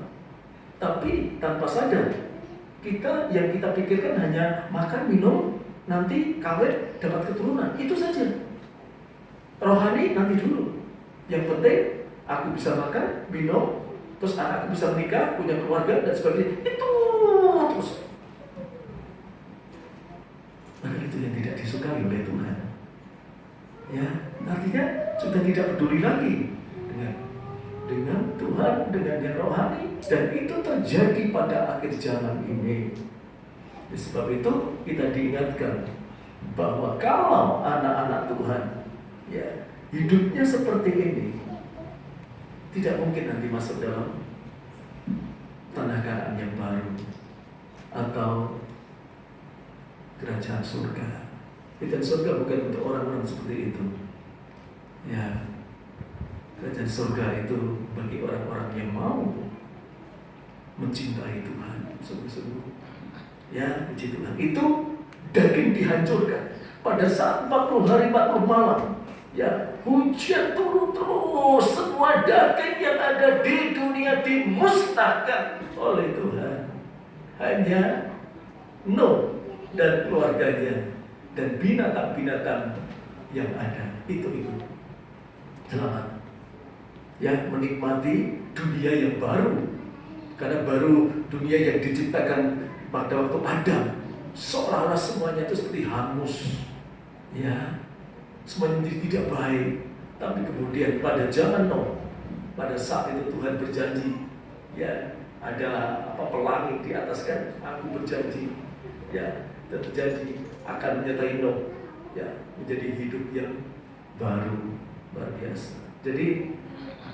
Tapi tanpa sadar yang kita pikirkan hanya makan, minum, nanti kawin, dapat keturunan. Itu saja. Rohani nanti dulu. Yang penting aku bisa makan, minum, terus anakku bisa menikah, punya keluarga dan sebagainya. Itu terus. Padahal itu yang tidak disukai oleh Tuhan. Ya, artinya sudah tidak peduli lagi dengan Tuhan, dengan yang rohani, dan itu terjadi pada akhir zaman ini. Sebab itu kita diingatkan bahwa kalau anak-anak Tuhan ya hidupnya seperti ini, tidak mungkin nanti masuk dalam tanah Kanaan yang baru atau kerajaan surga. Kerajaan surga bukan untuk orang-orang seperti itu. Ya, kerajaan surga itu bagi orang-orang yang mau mencintai Tuhan sungguh-sungguh. Ya, puji Tuhan. Itu daging dihancurkan pada saat 40 hari 40 malam. Ya, hujan turun terus, semua daging yang ada di dunia dimusnahkan oleh Tuhan. Hanya Nuh dan keluarganya dan binatang-binatang yang ada itu selamat. Ya, menikmati dunia yang baru. Karena baru dunia yang diciptakan pada waktu Adam, seolah-olah semuanya itu seperti hangus. Ya, semuanya tidak baik. Tapi kemudian pada zaman Nuh, pada saat itu Tuhan berjanji, ya, ada pelangi di atas kan, aku berjanji, ya, dan berjanji akan menyertai Nuh, ya, menjadi hidup yang baru, luar biasa. Jadi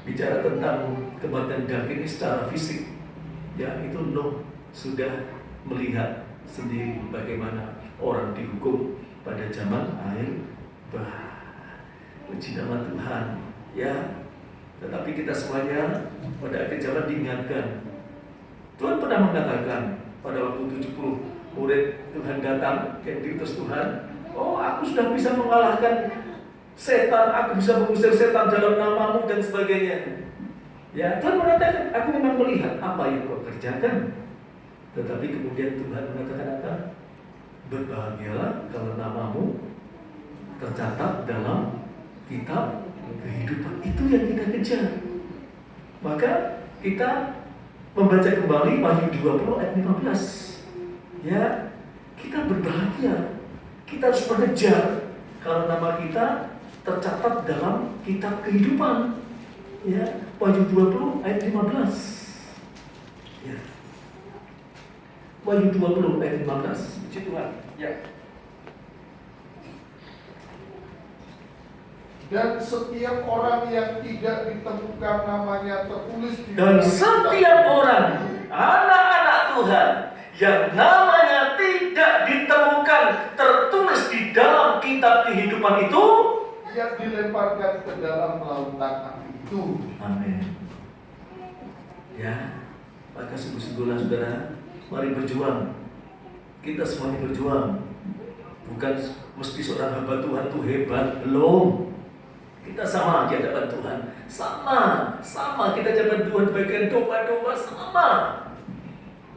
bicara tentang kematian daging secara fisik, ya, itu Nuh sudah melihat sendiri bagaimana orang dihukum pada zaman air bah. Puji nama Tuhan ya. Tetapi kita semuanya pada akhir zaman diingatkan. Tuhan pernah mengatakan pada waktu 70 murid Tuhan datang yang diutus Tuhan, oh aku sudah bisa mengalahkan setan, aku bisa mengusir setan dalam namamu dan sebagainya. Ya, Tuhan mengatakan, aku memang melihat apa yang kau kerjakan. Tetapi kemudian Tuhan mengatakan apa? Berbahagialah kalau namamu tercatat dalam kitab kehidupan. Itu yang kita kejar. Maka kita membaca kembali Wahyu 20 ayat 15. Ya, kita berbahagia. Kita harus mengejar kalau nama kita tercatat dalam kitab kehidupan. Ya, Wahyu 20 ayat 15. Ya. Wahyu 20 ayat 15. Puji Tuhan. Ya. Dan setiap orang yang tidak ditemukan namanya tertulis di Dan setiap orang, anak-anak Tuhan, yang namanya tidak ditemukan tertulis di dalam kitab kehidupan itu, ia dilemparkan ke dalam lautan api itu. amin. Ya, maka sungguh-sungguhlah saudara, mari berjuang. Kita semuanya berjuang. Bukan mesti seorang hamba Tuhan itu hebat, belum. Kita sama di hadapan Tuhan, sama kita di hadapan Tuhan bagian domba-domba sama.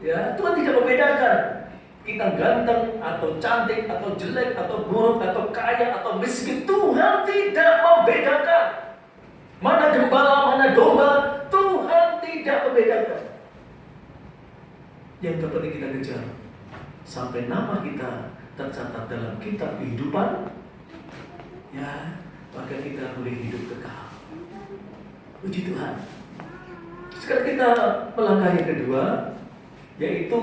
Ya, Tuhan tidak membedakan kita ganteng atau cantik atau jelek atau buruk atau kaya atau miskin. Tuhan tidak membedakan. Mana gembala, mana domba, Tuhan tidak membedakan. Yang terpenting kita kejar sampai nama kita tercatat dalam kitab kehidupan. Ya, maka kita boleh hidup kekal. Puji Tuhan. Sekarang kita melangkah yang kedua, yaitu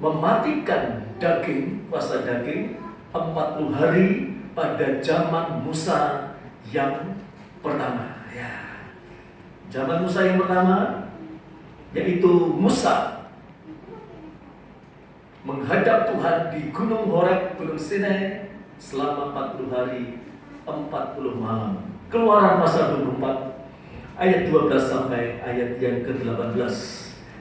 mematikan daging, kuasa daging 40 hari pada zaman Musa yang pertama. Ya. Zaman Musa yang pertama, yaitu Musa menghadap Tuhan di Gunung Horeb, Gunung Sinai selama 40 hari 40 malam. Keluaran pasal 24 ayat 12 sampai ayat yang ke-18.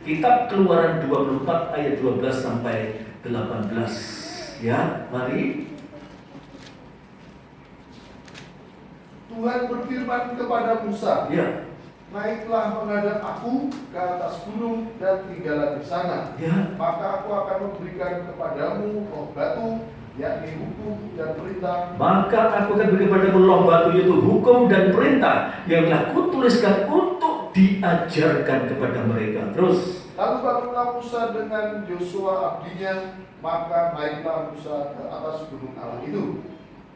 Kitab Keluaran 24 ayat 12 sampai 18. Ya, mari. Tuhan berfirman kepada Musa, Ya. naiklah menghadap aku ke atas gunung dan tinggallah di sana. Ya. Maka aku akan memberikan kepadamu roh batu, yakni hukum dan perintah. Maka aku akan beri kepadamu roh batu, yaitu hukum dan perintah yang telah kutuliskan untuk diajarkan kepada mereka. Terus. Lalu bangunlah Musa dengan Yosua abdinya, maka naiklah Musa ke atas gunung Allah itu.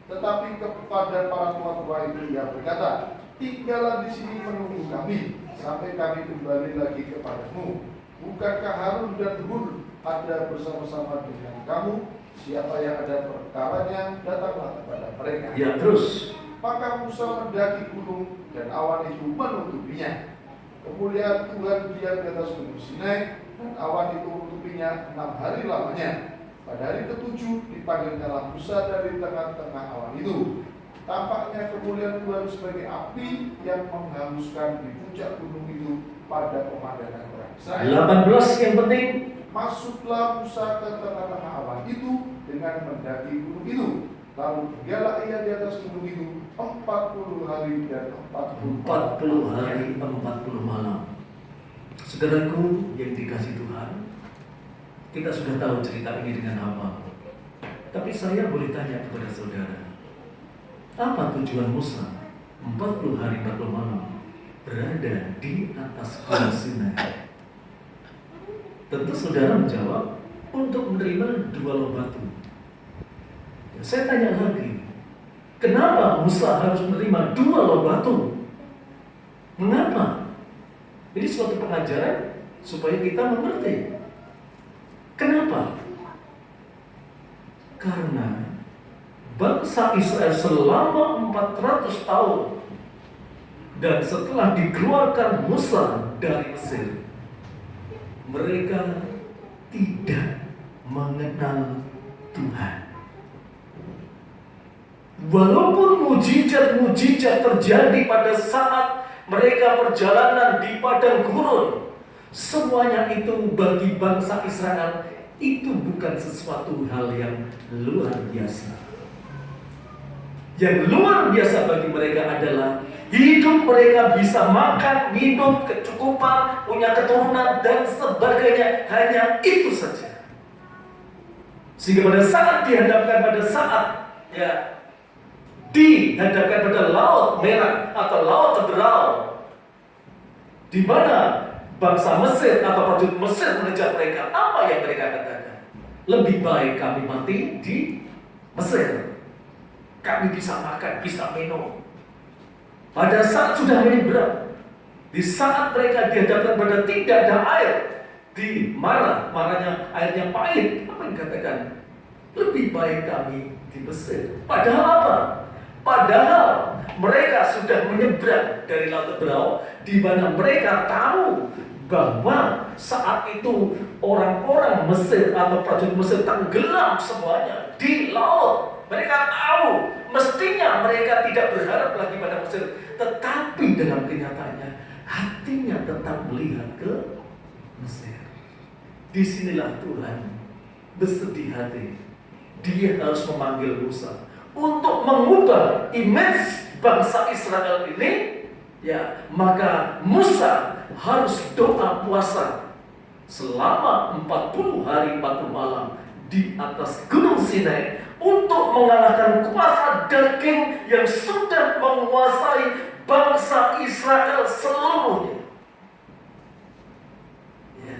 Tetapi kepada para tua-tua itu ia berkata, tinggallah di sini menunggu kami, sampai kami kembali lagi kepadamu. Bukankah Harun dan Hur ada bersama-sama dengan kamu? Siapa yang ada perkaranya, datanglah kepada mereka. Ya, terus. Maka Musa mendaki gunung dan awan itu menutupinya. Kemuliaan Tuhan diam di atas gunung Sinai, dan awan itu menutupinya 6 hari lamanya. Pada hari ke-7 dipanggilkanlah Musa dari tengah-tengah awan itu. Tampaknya kemuliaan Tuhan sebagai api yang menghanguskan di puncak gunung itu pada pemandangan orang Israel. 18 yang penting. Masuklah Musa ke tengah-tengah awan itu dengan mendaki gunung itu. Lalu tinggallah ia di atas gunung itu 40 hari dan 40 hari 40 malam. Saudaraku yang dikasih Tuhan, kita sudah tahu cerita ini dengan apa. Tapi saya boleh tanya kepada saudara, apa tujuan Musa 40 hari 40 malam berada di atas gunung Sinai? Tentu saudara menjawab, untuk menerima 2 loh batu. Ya, saya tanya lagi, kenapa Musa harus menerima 2 loh batu? Mengapa? Ini suatu pengajaran supaya kita mengerti. Kenapa? Karena bangsa Israel selama 400 tahun dan setelah dikeluarkan Musa dari Mesir, mereka tidak mengenal Tuhan. Walaupun mujizat-mujizat terjadi pada saat mereka perjalanan di padang gurun, semuanya itu bagi bangsa Israel itu bukan sesuatu hal yang luar biasa. Yang luar biasa bagi mereka adalah hidup mereka bisa makan, minum, kecukupan, punya keturunan dan sebagainya. Hanya itu saja. Sehingga pada saat dihadapkan pada laut merah atau laut Teberau, di mana bangsa Mesir atau prajurit Mesir mengejar mereka, apa yang mereka katakan? Lebih baik kami mati di Mesir. Kami bisa makan, bisa minum. Pada saat sudah menyeberang, di saat mereka dihadapkan pada tidak ada air, marahnya airnya pahit, apa yang dikatakan? Lebih baik kami di Mesir. Padahal apa? Padahal mereka sudah menyeberang dari Laut Teberau, di mana mereka tahu bahwa saat itu orang-orang Mesir atau prajurit Mesir tenggelam semuanya di laut. Mereka tahu mestinya mereka tidak berharap lagi pada Mesir, tetapi dalam kenyataannya hatinya tetap melihat ke Mesir. Disinilah Tuhan bersedih hati. Dia harus memanggil Musa untuk mengubah image bangsa Israel ini. Ya, maka Musa harus doa puasa selama 40 hari 40 malam di atas Gunung Sinai untuk mengalahkan kuasa daging yang sudah menguasai bangsa Israel seluruhnya. Ya.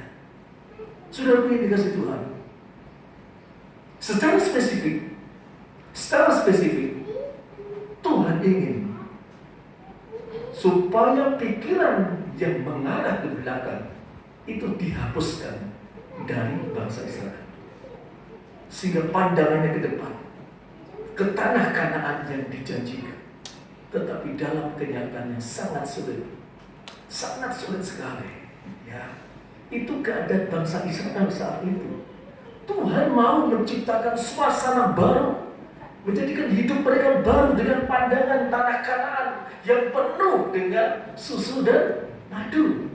Sudah begini dikasih Tuhan. Secara spesifik, Tuhan ingin supaya pikiran yang mengarah ke belakang itu dihapuskan dari bangsa Israel, sehingga pandangannya ke depan, ke tanah Kanaan yang dijanjikan. Tetapi dalam kenyataannya sangat sulit sekali. Ya, itu keadaan bangsa Israel saat itu. Tuhan mau menciptakan suasana baru, menjadikan hidup mereka baru dengan pandangan tanah Kanaan yang penuh dengan susu dan madu.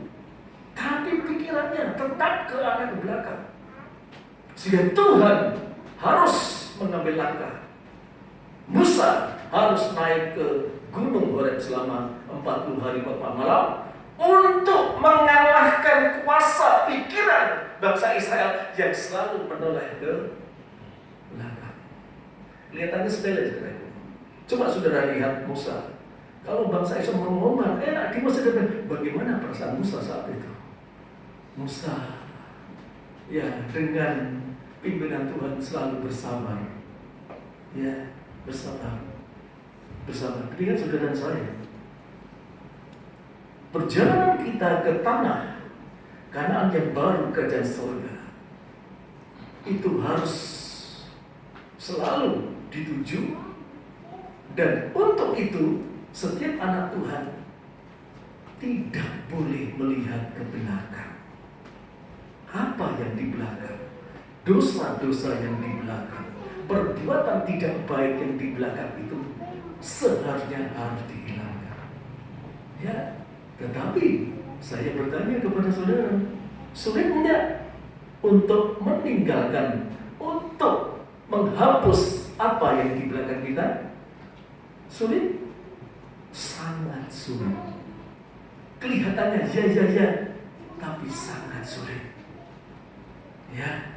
Tapi pikirannya tetap ke arah ke belakang. Sehingga Tuhan harus mengambil langkah. Musa harus naik ke Gunung Horeb selama 40 hari 40 malam untuk mengalahkan kuasa pikiran bangsa Israel yang selalu menoleh ke belakang. Kelihatannya sepele saudara. Coba saudara lihat Musa. Kalau bangsa Israel ngomong enak di Mesir, bagaimana perasaan Musa saat itu? Musa, ya, dengan pimpinan Tuhan selalu bersabar. Ya, bersabar. Dengan saudara dan saya. Perjalanan kita ke tanah Kanaan yang baru, kerajaan surga, itu harus selalu dituju. Dan untuk itu setiap anak Tuhan tidak boleh melihat ke belakang. Apa yang di belakang? Dosa-dosa yang di belakang, perbuatan tidak baik yang di belakang itu seharusnya harus dihilangkan. Ya, tetapi saya bertanya kepada saudara, sulit tidak untuk meninggalkan, untuk menghapus apa yang di belakang kita? Sulit? Sangat sulit. Kelihatannya ya, tapi sangat sulit. Ya,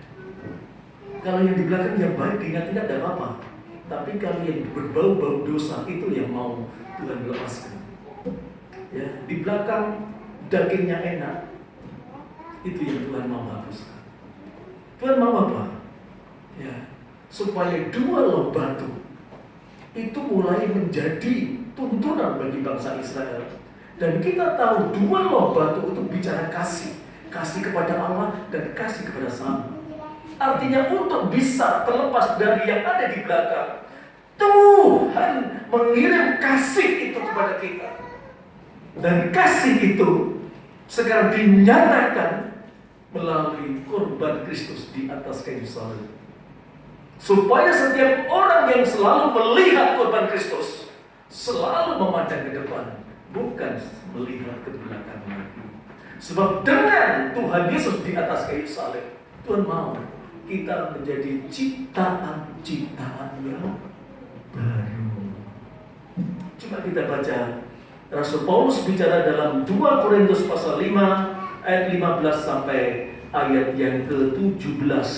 kalau yang di belakang yang baik diingat-ingat tidak apa-apa. Tapi kalau yang berbau-bau dosa itu yang mau Tuhan lepaskan. Ya, di belakang dagingnya enak, itu yang Tuhan mau hapuskan. Tuhan mau apa? Ya, supaya dua loh batu itu mulai menjadi tuntunan bagi bangsa Israel. Dan kita tahu dua loh batu untuk bicara kasih kepada Allah dan kasih kepada sesama. Artinya untuk bisa terlepas dari yang ada di belakang, Tuhan mengirim kasih itu kepada kita. Dan kasih itu sekarang dinyatakan melalui korban Kristus di atas kayu salib. Supaya setiap orang yang selalu melihat korban Kristus selalu memandang ke depan, bukan melihat ke belakang lagi. Sebab dengan Tuhan Yesus di atas kayu salib, Tuhan mau kita menjadi ciptaan-ciptaan yang baru. Coba kita baca Rasul Paulus bicara dalam 2 Korintus pasal 5 ayat 15 sampai ayat yang ke-17.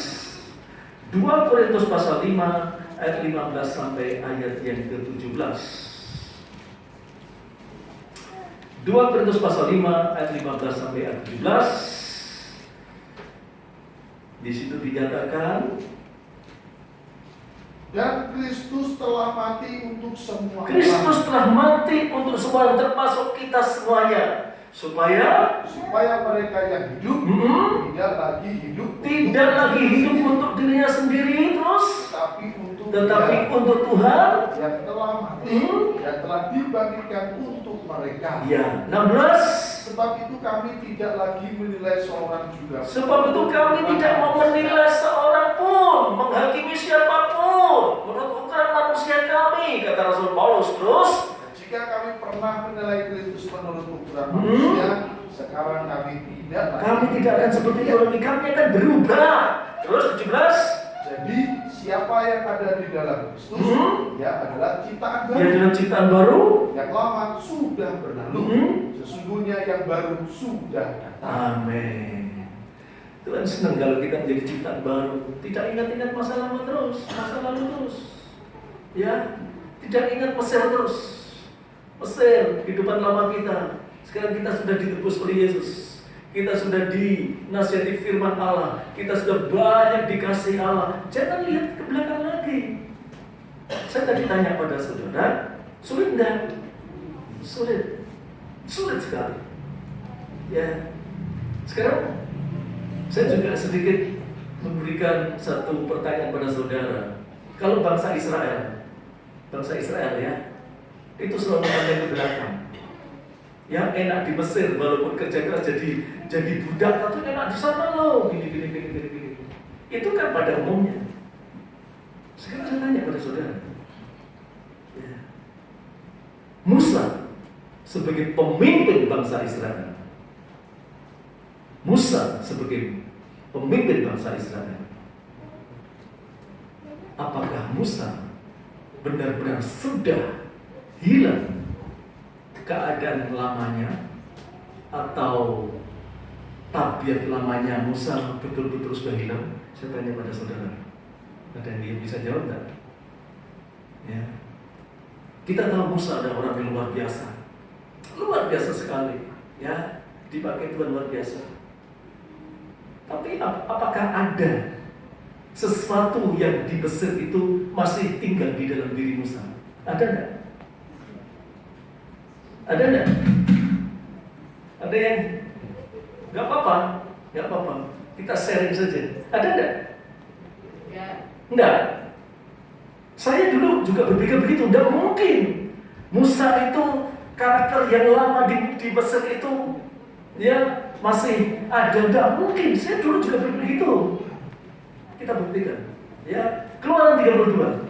2 Korintus pasal 5 ayat 15 sampai ayat yang ke-17. 2 Korintus pasal 5 ayat 15 sampai ayat 17. Di situ dinyatakan, dan Kristus telah mati untuk semua orang. Kristus telah mati untuk semua orang, termasuk kita semuanya, supaya mereka yang hidup tidak lagi hidup untuk dirinya sendiri terus, tetapi untuk Tuhan yang telah mati dan telah dibangkitkan untuk mereka. Ya, 16. Sebab itu kami tidak lagi menilai seorang juga. Sebab itu kami tidak mau menilai seorang pun, menghakimi siapapun menurut ukuran manusia kami, kata Rasul Paulus. Terus, jika kami pernah menilai Kristus menurut ukuran manusia, sekarang kami tidak lagi. Kami tidak akan seperti itu lagi, kami akan berubah. Terus 17. Jadi siapa yang ada di dalam Kristus, dia adalah ciptaan baru. Dia adalah ciptaan baru. Yang lama sudah berlalu. Sesungguhnya yang baru sudah datang. Amin. Tuhan senang kalau kita menjadi ciptaan baru. Tidak ingat-ingat masa lama terus, masa lalu terus. Ya, tidak ingat Mesir terus. Mesir, kehidupan lama kita. Sekarang kita sudah ditebus oleh Yesus. Kita sudah dinasihati firman Allah. Kita sudah banyak dikasih Allah. Jangan lihat ke belakang lagi. Saya tadi tanya pada saudara, sulit enggak? Sulit. Sulit sekali. Ya. Sekarang saya juga sedikit memberikan satu pertanyaan pada saudara. Kalau bangsa Israel ya, itu selalu pandang ke belakang. Yang enak di Mesir, walaupun kerja keras jadi budak, atau enak di sana loh, gini. Itu kan pada umumnya. Sekarang saya tanya pada saudara, ya. Musa sebagai pemimpin bangsa Israel, apakah Musa benar-benar sudah hilang keadaan lamanya, atau tabiat lamanya Musa betul-betul sudah hilang? Saya tanya pada saudara, ada yang bisa jawab enggak? Ya. Kita tahu Musa adalah orang yang luar biasa sekali, ya, dipakai Tuhan luar biasa. Tapi apakah ada sesuatu yang di Mesir itu masih tinggal di dalam diri Musa? Ada enggak? Ada enggak? Ada yang enggak apa-apa. Kita sharing saja. Ada enggak? Enggak. Saya dulu juga berpikir begitu. Enggak mungkin Musa itu karakter yang lama di Mesir itu ya masih ada. Enggak mungkin. Saya dulu juga berpikir begitu. Kita buktikan. Ya, Keluaran 32.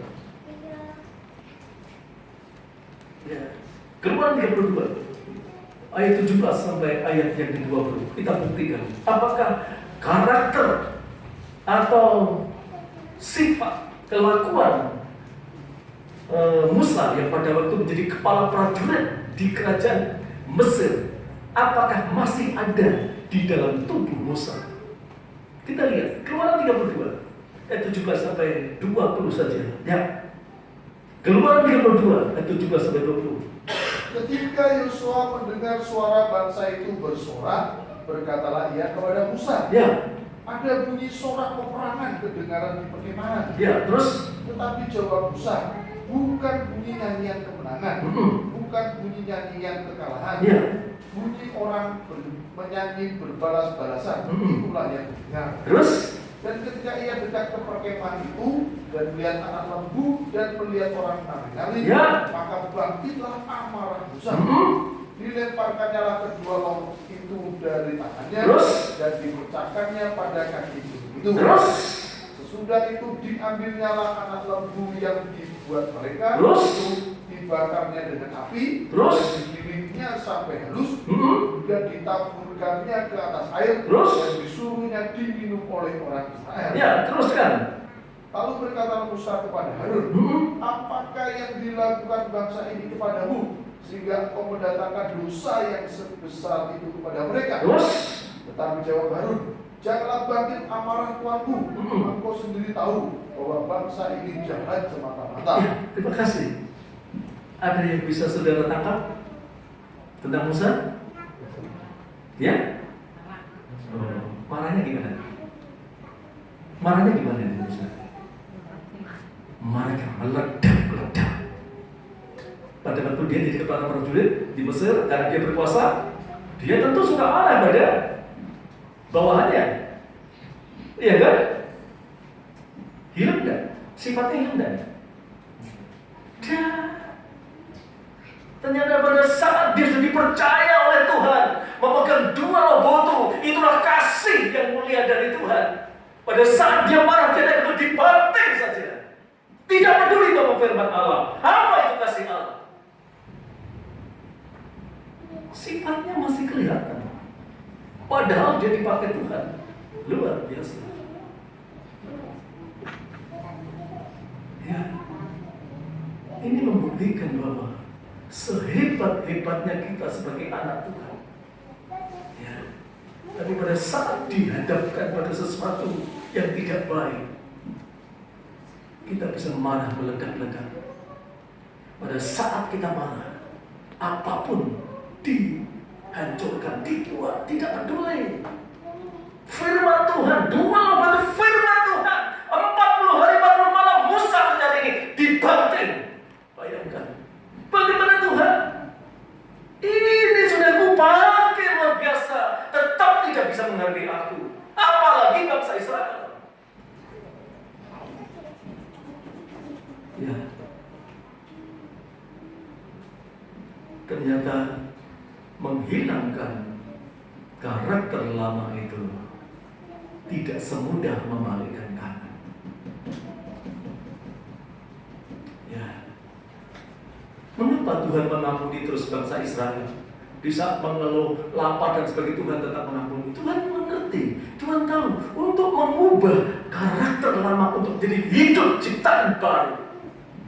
Ya. Keluaran 32 ayat 17 sampai ayat yang ke-20. Kita buktikan apakah karakter atau sifat kelakuan Musa yang pada waktu menjadi kepala prajurit di kerajaan Mesir, apakah masih ada di dalam tubuh Musa? Kita lihat Keluaran 32 ayat 17 sampai 20 saja. Ya. Keluaran 32 ayat 17 sampai 20. Ketika Yosua mendengar suara bangsa itu bersorak, berkatalah ia kepada Musa, Ya. ada bunyi sorak peperangan kedengaran di perkemahan. Ya, terus Tetapi jawab Musa, bukan bunyi nyanyian kemenangan, bukan bunyi nyanyian kekalahan, ya. bunyi orang menyanyi berbalas-balasan, itulah yang didengar. Terus Dan ketika ia dekat ke perkemahan itu dan melihat anak lembu dan melihat orang menari-nari, Ya. maka bangkitlah amarah Musa. Dilemparkannya lah kedua lompok itu dari tangannya, Terus? dan dipecahkannya pada kaki itu. Terus? Sesudah itu diambilnya lah anak lembu yang dibuat mereka, Terus? itu dibakarnya dengan api, Terus? dan digilingnya sampai halus, Hmm? dan ditaburkannya ke atas air, Terus? dan disuruhnya diminum oleh orang Israel. Ya, teruskan. Lalu berkata Musa kepada Harun, Hmm? apakah yang dilakukan bangsa ini kepadamu, sehingga engkau mendatangkan dosa yang sebesar itu kepada mereka? Terus? Tetapi jawab Harun, janganlah bangkit amarah Tuanku. Engkau sendiri tahu bahwa bangsa ini jahat semata-mata. Ya, terima kasih. Ada yang bisa saudara tangkap tentang Musa? Ya? Oh, marahnya gimana? Marahnya gimana ini Musa? Marahnya meledak-ledak. Pada waktu dia jadi kepala prajurit di Mesir, karena dia berkuasa, dia tentu suka marah pada bawahannya. Iya kan? Hilang enggak? Sifatnya hilang enggak? Ternyata pada saat dia sudah dipercaya oleh Tuhan, memegang dua lobotu, itulah kasih yang mulia dari Tuhan. Pada saat dia marah, dia akan dibanting saja. Tidak peduli sama firman Allah. Apa itu kasih Allah? Sifatnya masih kelihatan. Padahal dia dipakai Tuhan. Luar biasa. Ya. Ini membuktikan bahwa sehebat-hebatnya kita sebagai anak Tuhan, ya, tapi pada saat dihadapkan pada sesuatu yang tidak baik, kita bisa marah meledak-ledak. Pada saat kita marah, apapun dihancurkan, dibuat, tidak peduli. Firman Tuhan, dua lompatan firman Tuhan, 40 hari 40 malam Musa mencari ini, dibanting. Bayangkan, bagaimana Tuhan? Ini sudah kupakai luar biasa, tetap tidak bisa menghargai aku. Apalagi bangsa Israel. Ya, ternyata menghilangkan karakter lama itu tidak semudah membalikkan kanan. Ya, mengapa Tuhan mengampuni terus bangsa Israel? Di saat mengeluh lapar dan sebagainya, Tuhan tetap mengampuni. Tuhan mengerti, Tuhan tahu untuk mengubah karakter lama untuk jadi hidup ciptaan baru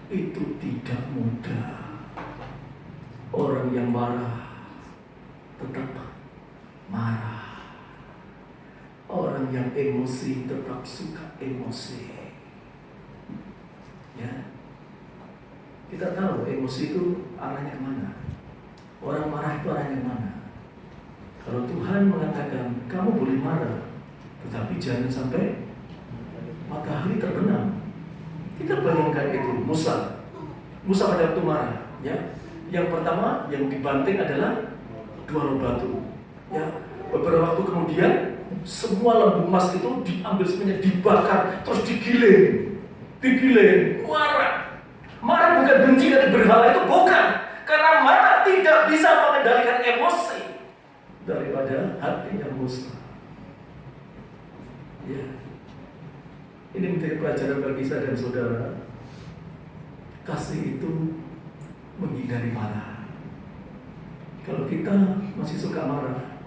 itu tidak mudah. Orang yang marah tetap marah. Orang yang emosi tetap suka emosi. Ya, kita tahu emosi itu arahnya kemana. Orang marah itu arahnya kemana. Kalau Tuhan mengatakan kamu boleh marah, tetapi jangan sampai matahari terbenam. Kita bayangkan itu Musa pada waktu marah, ya. Yang pertama yang dibanting adalah dua lompatu. Ya, beberapa waktu kemudian semua lembu emas itu diambil semuanya, dibakar, terus digiling, marah bukan benci dari berhala itu, bukan, karena marah tidak bisa mengendalikan emosi daripada hatinya Musa. Ya, ini menjadi pelajaran bagi saya dan saudara. Kasih itu menghindari marah. Kalau kita masih suka marah,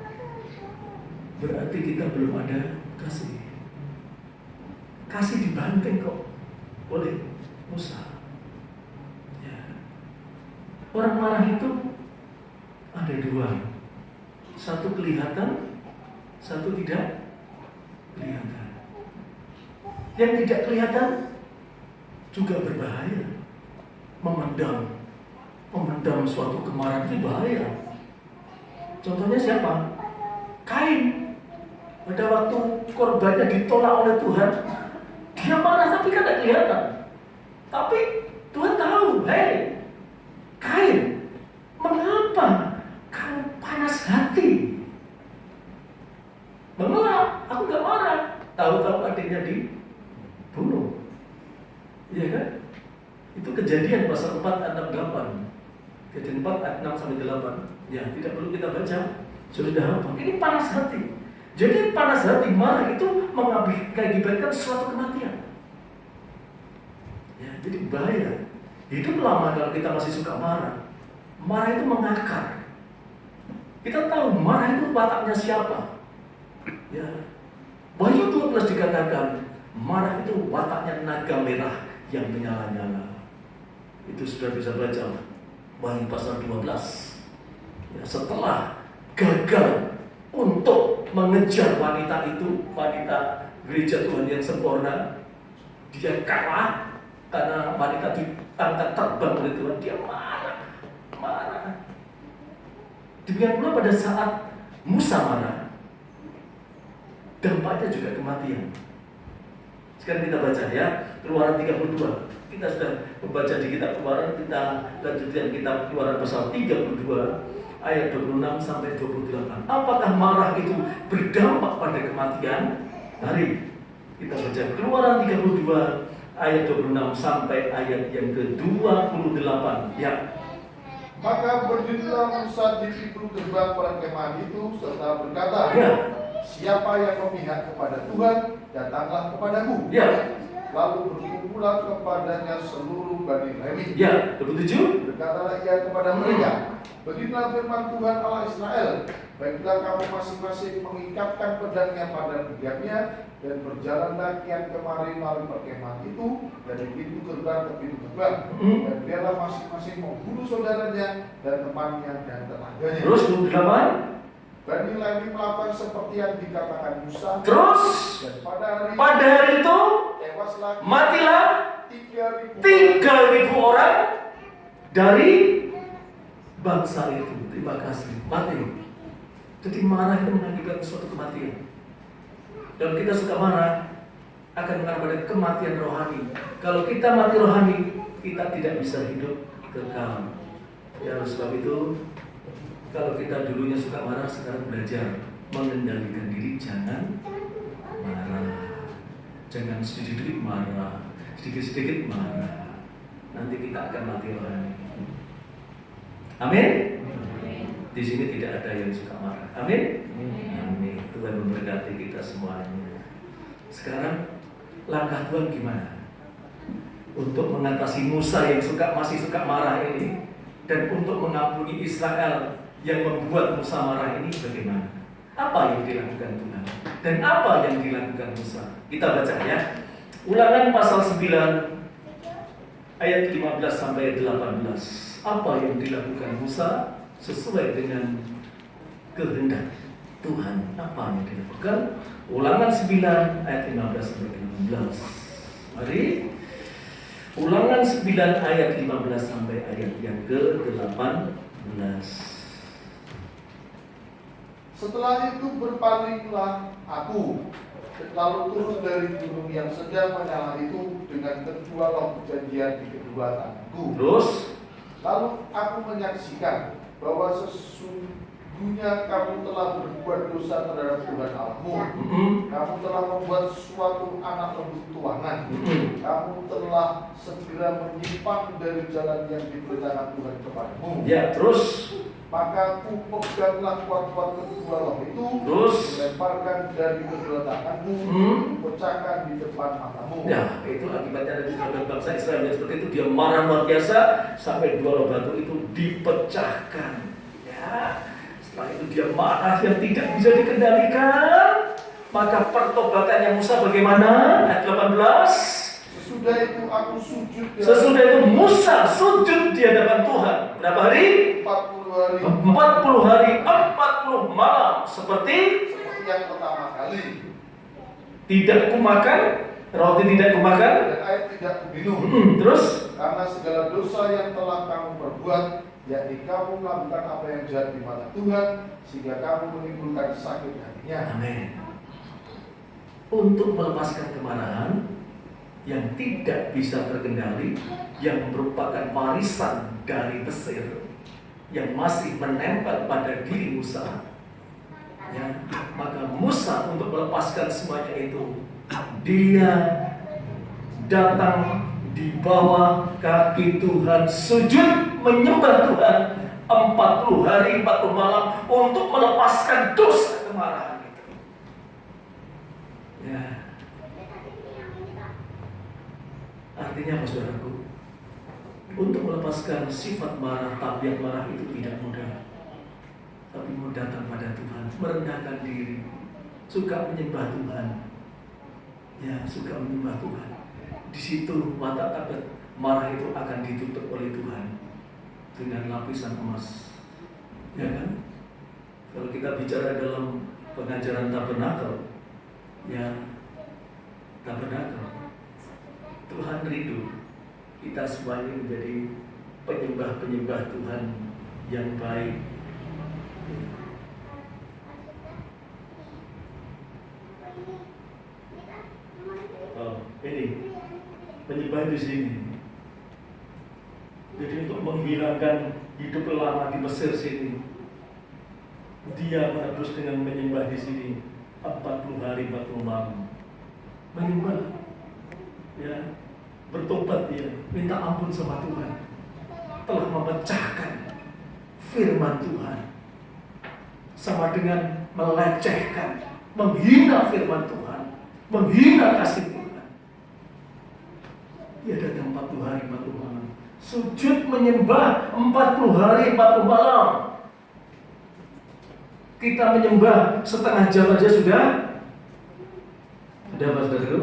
berarti kita belum ada kasih. Kasih dibanting kok oleh Musa. Ya. Orang marah itu ada dua. Satu kelihatan, satu tidak kelihatan. Yang tidak kelihatan juga berbahaya. Memendam suatu kemarahan itu bahaya. Contohnya siapa? Kain. Pada waktu korbannya ditolak oleh Tuhan, dia marah tapi kan tidak kelihatan. Tapi Tuhan tahu, hei Kain, mengapa kau panas hati? Mengelak, aku gak marah. Tahu-tahu adiknya dibunuh. Iya kan? Itu Kejadian pasal 4 ayat 8. Kejadian 4 ayat 6 sampai 8. Ya, tidak perlu kita baca. Sudah hafal. Ini panas hati. Jadi panas hati, marah itu mengakibatkan suatu kematian. Ya, jadi bahaya. Hidup lama kalau kita masih suka marah. Marah itu mengakar. Kita tahu marah itu wataknya siapa. Ya. Wahyu 12 dikatakan marah itu wataknya naga merah yang menyala-nyala. Itu sudah bisa baca Wahyu pasal 12. Ya, setelah gagal untuk mengejar wanita itu, wanita gereja Tuhan yang sempurna, dia kalah karena wanita diangkat terbang oleh Tuhan. Dia marah. Demikian pula pada saat Musa marah, dampaknya juga kematian. Sekarang kita baca ya, Keluaran 32. Kita sudah membaca di kitab Keluaran, kita lanjutkan kitab Keluaran pasal 32 ayat 26 sampai 28. Apakah marah itu berdampak pada kematian? Mari kita baca Keluaran 32 ayat 26 sampai ayat yang ke-28. Ya. Maka berdirilah Musa di pintu gerbang perkemahan itu serta berkata, Ya. siapa yang memihak kepada Tuhan, datanglah kepadaku. Ya. Lalu berkumpulan kepadanya seluruh Bani Lewi. Ya, 27. Berkatalah ia kepada mereka, beginilah firman Tuhan Allah Israel, baiklah kamu masing-masing mengikatkan pedangnya pada pinggannya dan berjalanlah kian kemari melalui perkemahan itu dari pintu gerbang ke pintu gerbang, dan biarlah masing-masing membunuh saudaranya dan temannya dan tetangganya. Terus 28. Bani Lewi melakukan seperti yang dikatakan Musa. Terus Dan pada hari itu tewaslah matilah 3.000 orang dari bangsa itu. Terima kasih. Mati. Jadi marah itu mengakibatkan suatu kematian. Dan kita suka marah akan mengakibatkan kematian rohani. Kalau kita mati rohani, kita tidak bisa hidup kekal. Ya, oleh sebab itu, kalau kita dulunya suka marah, sekarang belajar mengendalikan diri. Jangan marah. Jangan sedikit-sedikit marah. Sedikit-sedikit marah. Nanti kita akan mati rohani. Amin? Di sini tidak ada yang suka marah. Amin? Amin. Tuhan memberkati kita semuanya. Sekarang langkah Tuhan gimana? Untuk mengatasi Musa yang masih suka marah ini, dan untuk mengampuni Israel yang membuat Musa marah ini bagaimana? Apa yang dilakukan Tuhan? Dan apa yang dilakukan Musa? Kita baca ya. Ulangan pasal 9 ayat 15 sampai 18. Apa yang dilakukan Musa sesuai dengan kehendak Tuhan? Apa yang dilakukan? Ulangan 9 ayat 15 sampai 18. Mari. Ulangan 9 ayat 15 sampai ayat yang ke-18. Setelah itu berpalinglah aku, lalu turun dari gunung yang sedang menyala itu dengan kedua loh perjanjian di kedua tanganku. Terus, lalu aku menyaksikan bahwa sesungguhnya kamu telah berbuat dosa terhadap Tuhan Allahmu. Kamu telah membuat suatu anak lembu tuangan. Kamu telah segera menyimpang dari jalan yang diberitakan Tuhan kepadamu. ya terus. Maka ku peganglah kuat-kuat kedua loh itu, Terus, lemparkan dari kedua tanganmu, pecahkan di depan matamu. ya itu akibatnya dari sahabat bangsa Israel yang seperti itu. Dia marah luar biasa sampai dua loh batu itu dipecahkan. Ya, setelah itu dia marah yang tidak bisa dikendalikan. Maka pertobatannya Musa bagaimana? Ayat 18. Sesudah itu aku sujud. Sesudah itu Musa sujud di hadapan Tuhan. Berapa hari? 40 hari. 40 hari, 40 malam. Seperti yang pertama kali. tidak kumakan, roti tidak kumakan, Dan air tidak kuminum. Terus Karena segala dosa yang telah kamu perbuat, yakni kamu melakukan apa yang jahat di mata Tuhan, sehingga kamu menimbulkan sakit hatinya. amin. Untuk melepaskan kemarahan yang tidak bisa terkendali, yang merupakan warisan dari Mesir, yang masih menempel pada diri Musa, ya, maka Musa untuk melepaskan semuanya itu, dia datang di bawah kaki Tuhan, sujud menyembah Tuhan 40 hari 40 malam untuk melepaskan dosa kemarahan itu. Ya. Artinya apa saudaraku? Untuk melepaskan sifat marah, tabiat marah itu tidak mudah. Tapi mau datang pada Tuhan, merendahkan diri, suka menyembah Tuhan. Ya, suka menyembah Tuhan. Di situ watak tabiat marah itu akan ditutup oleh Tuhan dengan lapisan emas. Ya kan? Kalau kita bicara dalam pengajaran tabernakel, ya tabernakel, Tuhan rindu kita semuanya menjadi penyembah-penyembah Tuhan yang baik. Oh, ini penyembah di sini. Jadi untuk menghilangkan hidup lama di Mesir sini, dia menebus dengan menyembah di sini 40 hari 40 malam. Menyembah, ya, bertobat dia, minta ampun sama Tuhan. Telah memecahkan firman Tuhan, sama dengan melecehkan, menghina firman Tuhan, menghina kasih Tuhan. Dia datang 40 hari 40 malam, sujud menyembah 40 hari 40 malam. Kita menyembah setengah jam aja sudah apa saudara?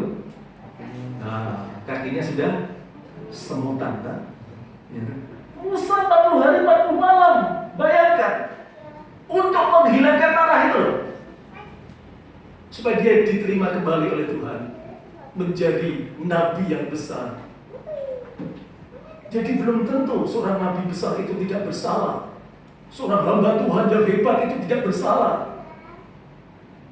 Nah, kakinya sudah semutan kan? Ya. Musa 40 hari 40 malam, bayangkan, untuk menghilangkan marah itu, supaya dia diterima kembali oleh Tuhan, menjadi nabi yang besar. Jadi belum tentu seorang nabi besar itu tidak bersalah. Seorang hamba Tuhan yang hebat itu tidak bersalah.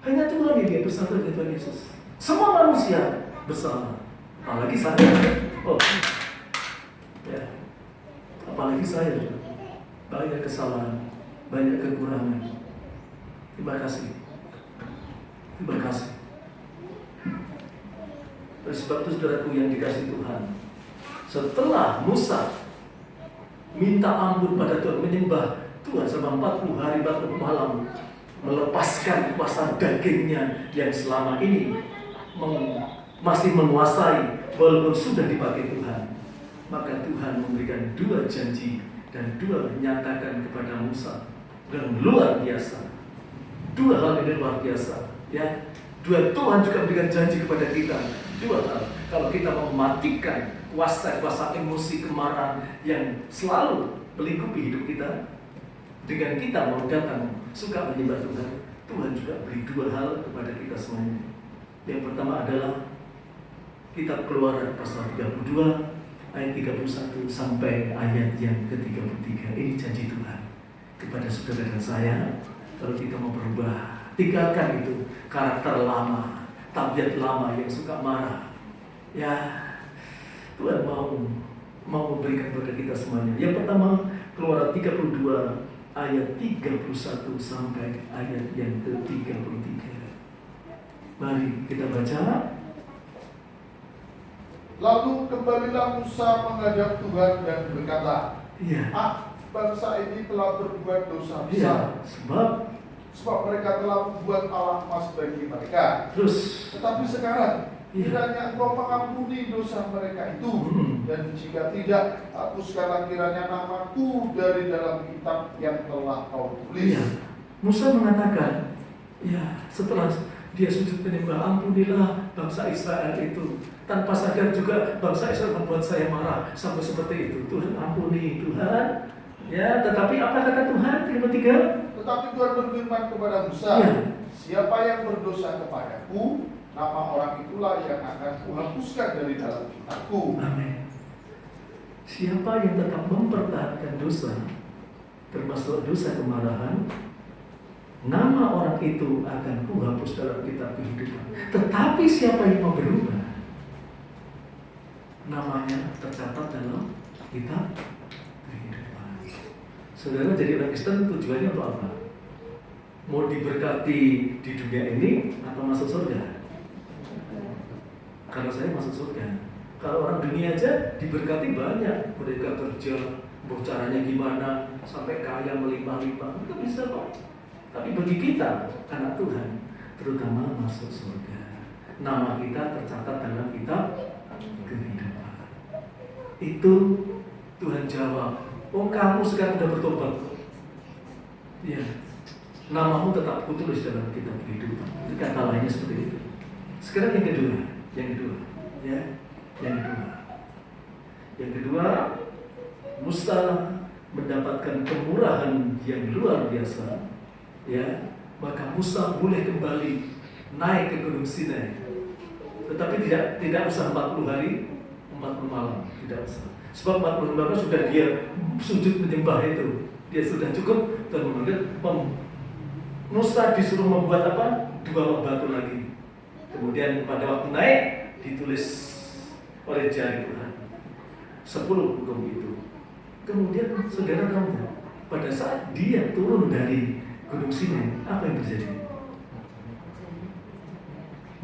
Hanya Tuhan yang dia bersalah dengan Tuhan Yesus. Semua manusia bersalah. Apalagi saya. Oh. Ya. Apalagi saya. Banyak kesalahan, banyak kekurangan. Terima kasih. Terima kasih. Oleh sebab itu saudaraku yang dikasihi Tuhan, setelah Musa minta ampun pada Tuhan, menyembah Tuhan selama 40 hari 40 malam, melepaskan kuasa dagingnya yang selama ini masih menguasai walaupun sudah dipakai Tuhan, maka Tuhan memberikan 2 janji dan 2 nyatakan kepada Musa yang luar biasa. 2 hal ini luar biasa, ya. 2 Tuhan juga memberikan janji kepada kita 2 hal. Kalau kita mau mematikan kuasa-kuasa emosi kemarahan yang selalu melingkupi hidup kita, dengan kita mau datang suka menyembah Tuhan, Tuhan juga beri 2 hal kepada kita semuanya. Yang pertama adalah kitab Keluaran pasal 32 ayat 31 sampai ayat yang ke-33. Ini janji Tuhan kepada saudara dan saya. Kalau kita mau berubah, tinggalkan itu karakter lama, tabiat lama yang suka marah. Ya, Tuhan mau memberikan kepada kita semuanya. Yang pertama, Keluaran 32 ayat 31 sampai ayat yang ke-33. Mari kita baca. Lalu kembalilah Musa menghadap Tuhan dan berkata, Iya. Bangsa ini telah berbuat dosa Iya. besar. Sebab mereka telah membuat Allah emas bagi mereka. terus, Tetapi sekarang, iya. kiranya Engkau mengampuni dosa mereka itu, dan jika tidak, hapuskanlah kiranya namaku dari dalam kitab yang telah Kau tulis. Iya. Musa mengatakan, ya, setelah dia sujud menyembah, ampunilah bangsa Israel itu. Tanpa sadar juga bangsa Israel membuat saya marah sampai seperti itu. Tuhan ampuni, Tuhan. Ya, tetapi apa kata Tuhan? Ayat 3. Tetapi Tuhan berfirman kepada Musa, Ya. Siapa yang berdosa kepadaku, nama orang itulah yang akan kuhapuskan dari dalam kitabku. Amin. Siapa yang tetap mempertahankan dosa, termasuk dosa kemarahan, nama orang itu akan kuhapus dalam kitab kehidupan. Tetapi siapa yang mau berubah, namanya tercatat dalam kitab kehidupan. Saudara jadi orang Kristen tujuannya untuk apa? Mau diberkati di dunia ini atau masuk surga? Kalau saya masuk surga. Kalau orang dunia aja diberkati banyak, mereka kerja, mau caranya gimana sampai kaya melimpah-limpah, itu bisa kok. Tapi bagi kita, anak Tuhan, terutama masuk surga, nama kita tercatat dalam kitab kehidupan. Itu Tuhan jawab, oh kamu sekarang sudah bertobat. Ya, namamu tetap kutulis dalam kitab kehidupan. Itu kata lainnya seperti itu. Sekarang yang kedua, ya. Yang kedua, Musa mendapatkan kemurahan yang luar biasa, ya. Maka Musa boleh kembali naik ke Gunung Sinai, tetapi tidak usah 40 hari 40 malam, tidak usah. Sebab 40 malam sudah dia sujud menyembah itu, dia sudah cukup. Dan kemudian Musa disuruh membuat apa? 2 batu lagi. Kemudian pada waktu naik ditulis oleh jari Tuhan 10 hukum itu. Kemudian saudara tahu, pada saat dia turun dari Gunung Sinai, apa yang terjadi?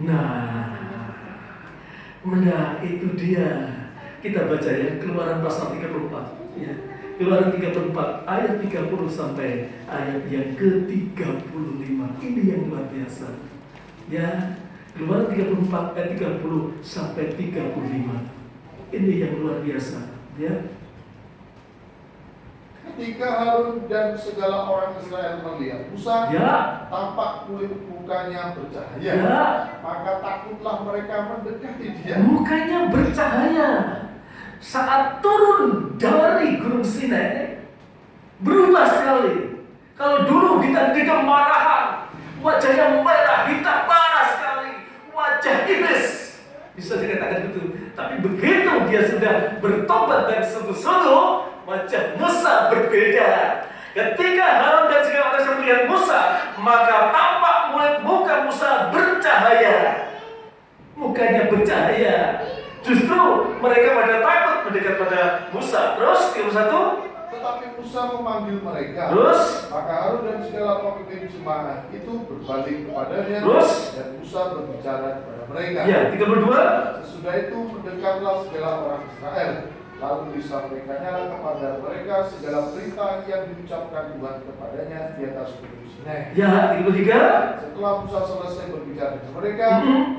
Nah itu dia. Kita baca ya, Keluaran pasal 34 ya. Keluaran 34 ayat 30 sampai ayat yang ke-35. Ini yang luar biasa. Ya, Keluaran 34 ayat 30 sampai 35. Ini yang luar biasa, ya. Ketika Harun dan segala orang Israel melihat Musa, Ya. tampak kulit mukanya bercahaya, Ya. maka takutlah mereka mendekati dia. Mukanya bercahaya. Saat turun dari Gunung Sinai, berubah sekali. Kalau dulu kita kemarahan, wajahnya merah, hitam, panas sekali, wajah iblis, bisa dikatakan gitu. Tapi begitu dia sudah bertobat dan sungguh-sungguh, wajah Musa berbeda. Ketika Harun dan segala orang melihat Musa, maka tampak muka Musa bercahaya. Mukanya bercahaya. Justru mereka pada takut mendekat pada Musa. Terus yang satu, Tetapi Musa memanggil mereka. terus, Maka Harun dan segala pemimpin jemaat itu berbalik kepadanya. Terus? Dan Musa berbicara kepada mereka. ya 32. Sesudah itu mendekatlah segala orang Israel. Lalu disampaikannya kepada mereka segala perintah yang diucapkan Tuhan kepadanya di atas Gunung Sinai. Ya 33. Setelah Musa selesai berbicara dengan mereka,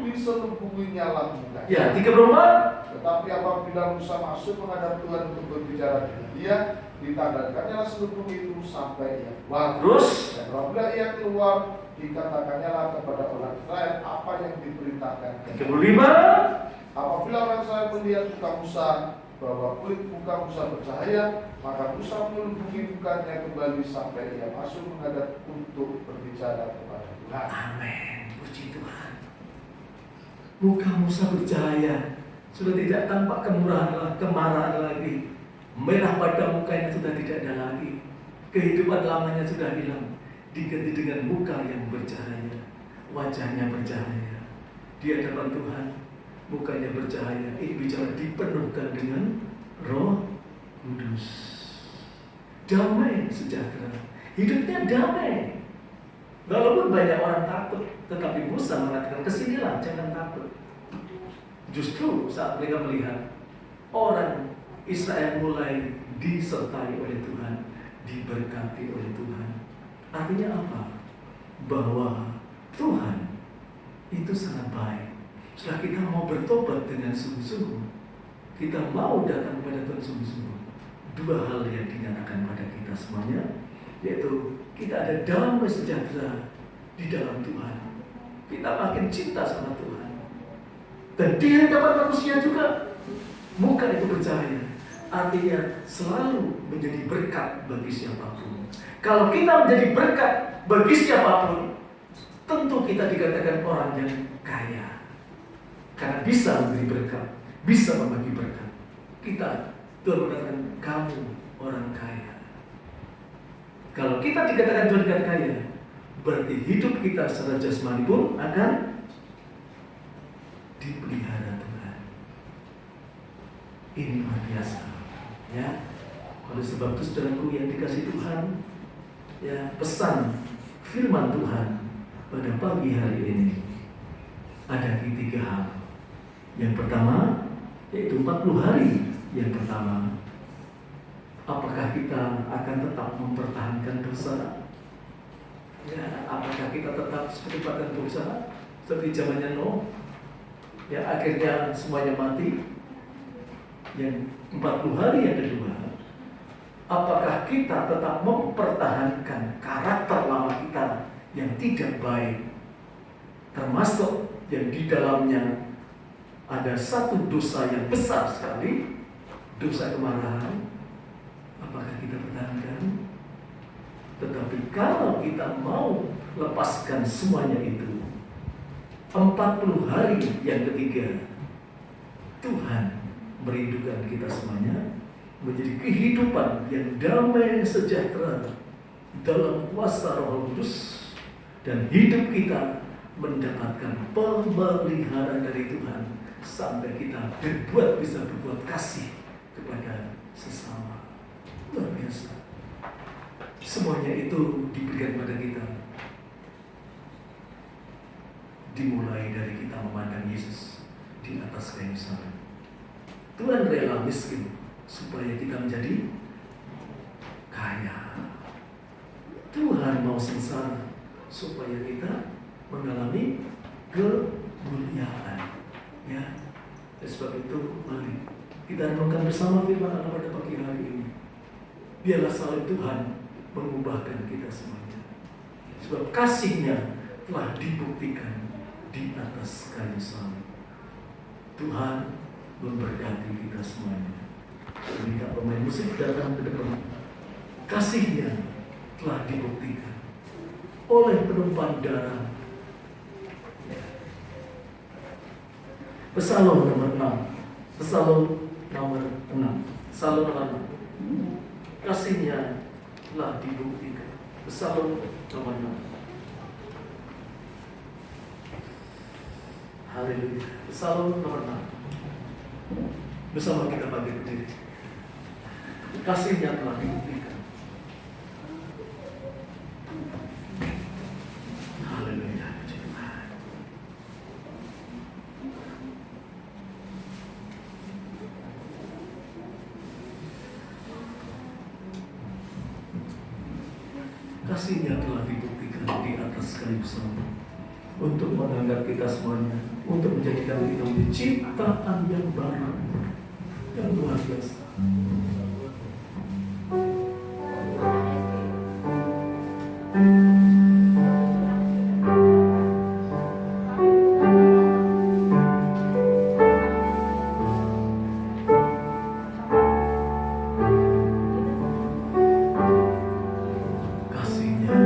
diselubunginya lah mukanya. Ya 34. Tetapi apabila Musa masuk menghadap Tuhan untuk berbicara dengan dia, ditandaikannya selubung itu sampai ia keluar. Terus? Dan apabila ia keluar, dikatakannya lah kepada orang Israel apa yang diperintahkan. 35. Apabila orang Israel melihat muka Musa, bahwa kulit muka Musa bercahaya, maka Musa melubungi mukanya kembali sampai ia masuk menghadap untuk berbicara kepada Tuhan. Amin. Puji Tuhan. Muka Musa bercahaya. Sudah tidak tampak kemarahan lagi. Merah pada mukanya sudah tidak ada lagi. Kehidupan lamanya sudah hilang. Diganti dengan muka yang bercahaya. Wajahnya bercahaya. Di hadapan Tuhan, mukanya bercahaya. Ini bicara dipenuhkan dengan Roh Kudus. Damai sejahtera. Hidupnya damai. Walaupun banyak orang takut, tetapi Musa mengatakan, kesinilah, jangan takut. Justru saat mereka melihat orang Israel mulai disertai oleh Tuhan, diberkati oleh Tuhan. Artinya apa? Bahwa Tuhan itu sangat baik. Setelah kita mau bertobat dengan sungguh-sungguh, kita mau datang kepada Tuhan sungguh-sungguh, 2 hal yang dinyatakan pada kita semuanya, yaitu kita ada damai sejahtera di dalam Tuhan. Kita makin cinta sama Tuhan. Dan di hadapan manusia juga, muka itu bercahaya. Artinya selalu menjadi berkat bagi siapapun. Kalau kita menjadi berkat bagi siapapun, tentu kita dikatakan orang yang kaya. Karena bisa memberi berkat, bisa membagi berkat. Kita, Tuhan mengatakan, kamu orang kaya. Kalau kita dikatakan Tuhan kaya, berarti hidup kita secara jasmani pun akan dipelihara Tuhan. Ini luar biasa, ya. Oleh sebab itu, saudaraku yang dikasih Tuhan, ya, pesan firman Tuhan pada pagi hari ini ada 3 hal. Yang pertama, yaitu 40 hari yang pertama. Apakah kita akan tetap mempertahankan dosa? Ya, apakah kita tetap seperti dosa seperti zamannya Nuh? Ya, akhirnya semuanya mati. Yang 40 hari yang kedua, apakah kita tetap mempertahankan karakter lama kita yang tidak baik, termasuk yang di dalamnya ada satu dosa yang besar sekali, dosa kemarahan? Apakah kita pertahankan? Tetapi kalau kita mau lepaskan semuanya itu, 40 hari yang ketiga, Tuhan merindukan kita semuanya menjadi kehidupan yang damai sejahtera dalam kuasa Roh Kudus, dan hidup kita mendapatkan pemeliharaan dari Tuhan sampai kita bisa berbuat kasih kepada sesama. Luar biasa. Semuanya itu diberikan pada kita. Dimulai dari kita memandang Yesus di atas kayu salib. Tuhan rela miskin supaya kita menjadi kaya. Tuhan mau sengsara supaya kita mengalami kemuliaan. Ya, sebab itu mari kita renungkan bersama firman Allah pada pagi hari ini. Biarlah salib Tuhan mengubahkan kita semuanya. Sebab kasih-Nya telah dibuktikan di atas kayu salib. Tuhan memberkati kita semuanya. Ketika pemain musik datang ke depan, kasih-Nya telah dibuktikan oleh penumpang darah. Psalm nomor 6. Psalm nomor 6. Psalm nomor 6. Kasih-Nya telah dibuktikan. Psalm nomor 6. Haleluya. Psalm nomor 6. Bersama kita bangkit berdiri. Kasih-Nya telah dibuktikan. Haleluya. Kasih-Nya telah dibuktikan di atas kayu salib untuk mengangkat kita semuanya, untuk menjadikan kita menjadi ciptaan yang baru, yang luar biasa. Kasih-Nya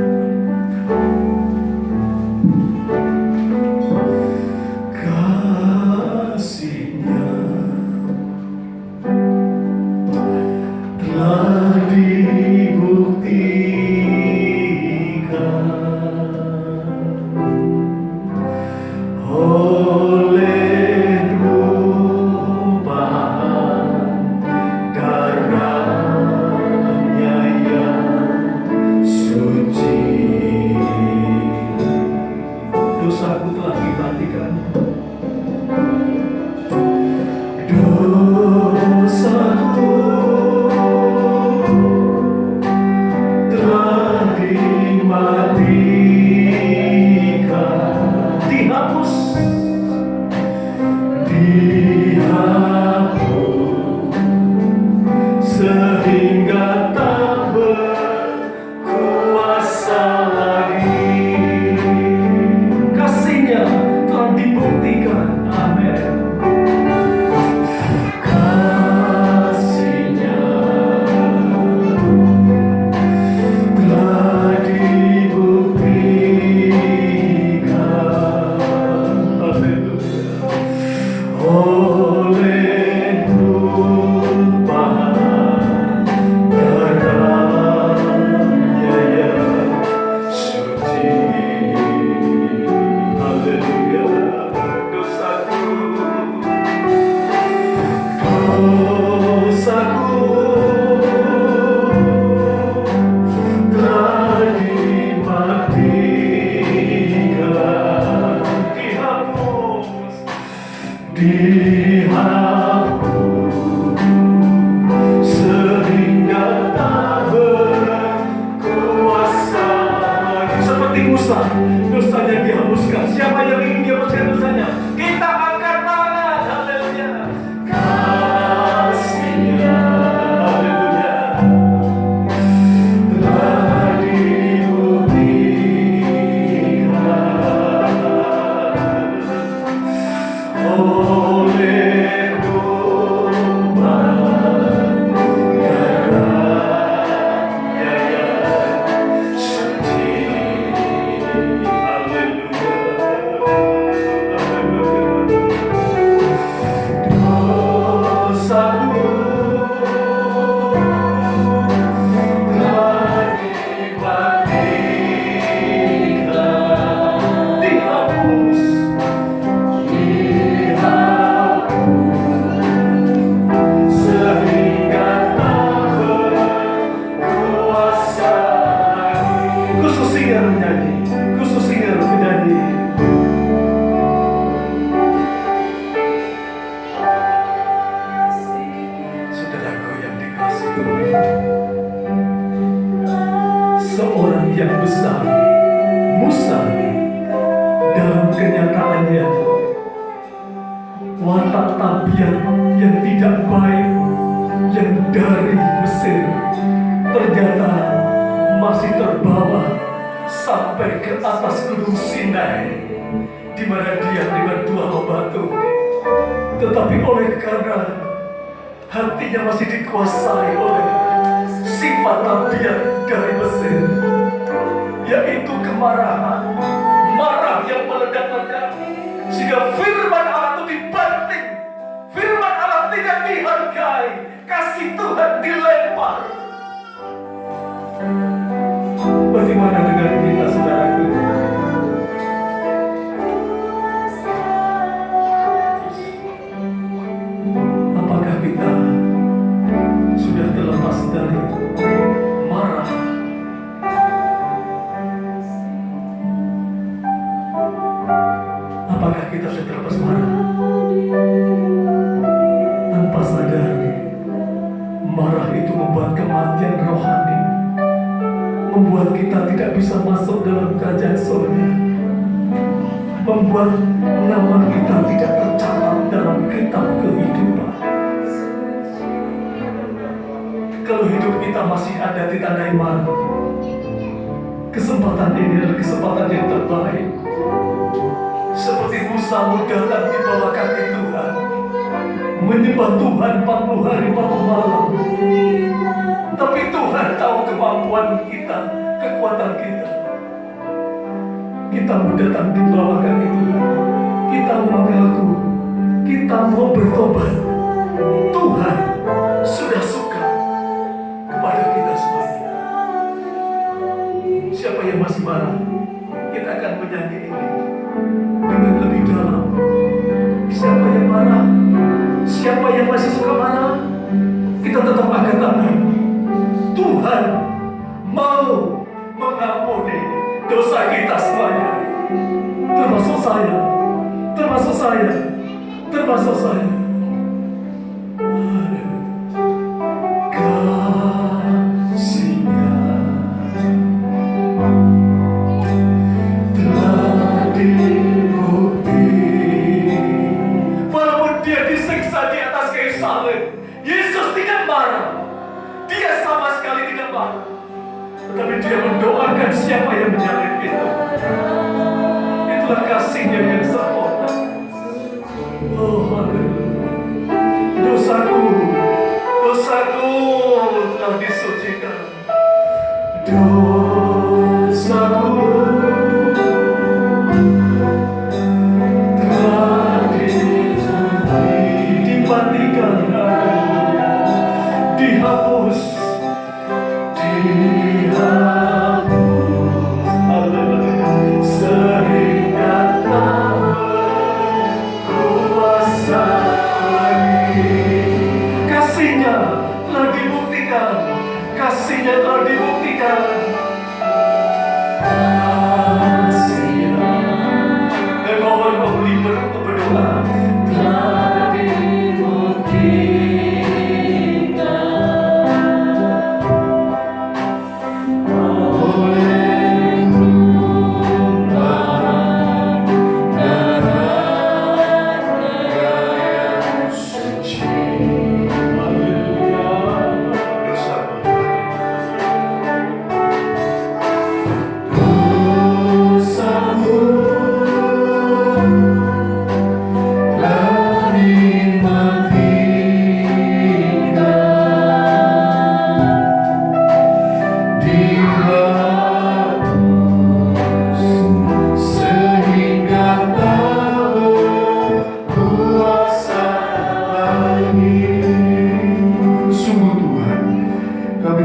yang besar. Musa dalam kenyataannya watak tabiat yang tidak baik yang dari Mesir ternyata masih terbawa sampai ke atas gunung Sinai, di mana dia dengan dua pembantu. Tetapi oleh karena hatinya masih dikuasai oleh sifat tabiat dari Mesir, yaitu kemarahan, marah yang meledak-ledak, sehingga firman Allah itu dibanting, firman Allah tidak dihargai, kasih Tuhan dilempar. Bagaimana dengan kita, saudaraku? Apakah kita sudah terlepas dari marah? Apakah kita sudah terlepas marah? Tanpa sadar, marah itu membuat kematian rohani, membuat kita tidak bisa masuk dalam kerajaan surga, membuat nama kita tidak tercatat dalam kitab kehidupan. Kalau hidup kita masih ada ditandai marah, kesempatan ini adalah kesempatan yang terbaik. Seperti Musa datang di bawah kaki Tuhan, menyembah Tuhan 40 hari 40 malam. Tapi Tuhan tahu kemampuan kita, kekuatan kita. Kita mau datang di bawah kaki Tuhan, kita mau mengaku, kita mau bertobat. Tuhan sudah suka kepada kita semuanya. Siapa yang masih marah, kita akan menyanyi ini dengan lebih dalam. Siapa yang marah, siapa yang masih suka marah, kita tetap angkat tangan. Tuhan mau mengampuni dosa kita semuanya, termasuk saya, termasuk saya, termasuk saya. Kasih-Nya telah dibukti. Walaupun dia disiksa di atas kayu salib, Yesus tidak marah. Dia sama sekali tidak marah. Tetapi dia mendoakan siapa yang menyalib itu. Itulah kasih-Nya yang sempurna. Oh, haleluya. Dosaku telah disucikan. Dosaku telah dimatikan, dihapus. Sehingga tak berkuasa lagi. Kasih-Nya telah dibuktikan, kasih-Nya telah dibuktikan. Kasih-Nya, mohon memberi untuk berdoa. Telah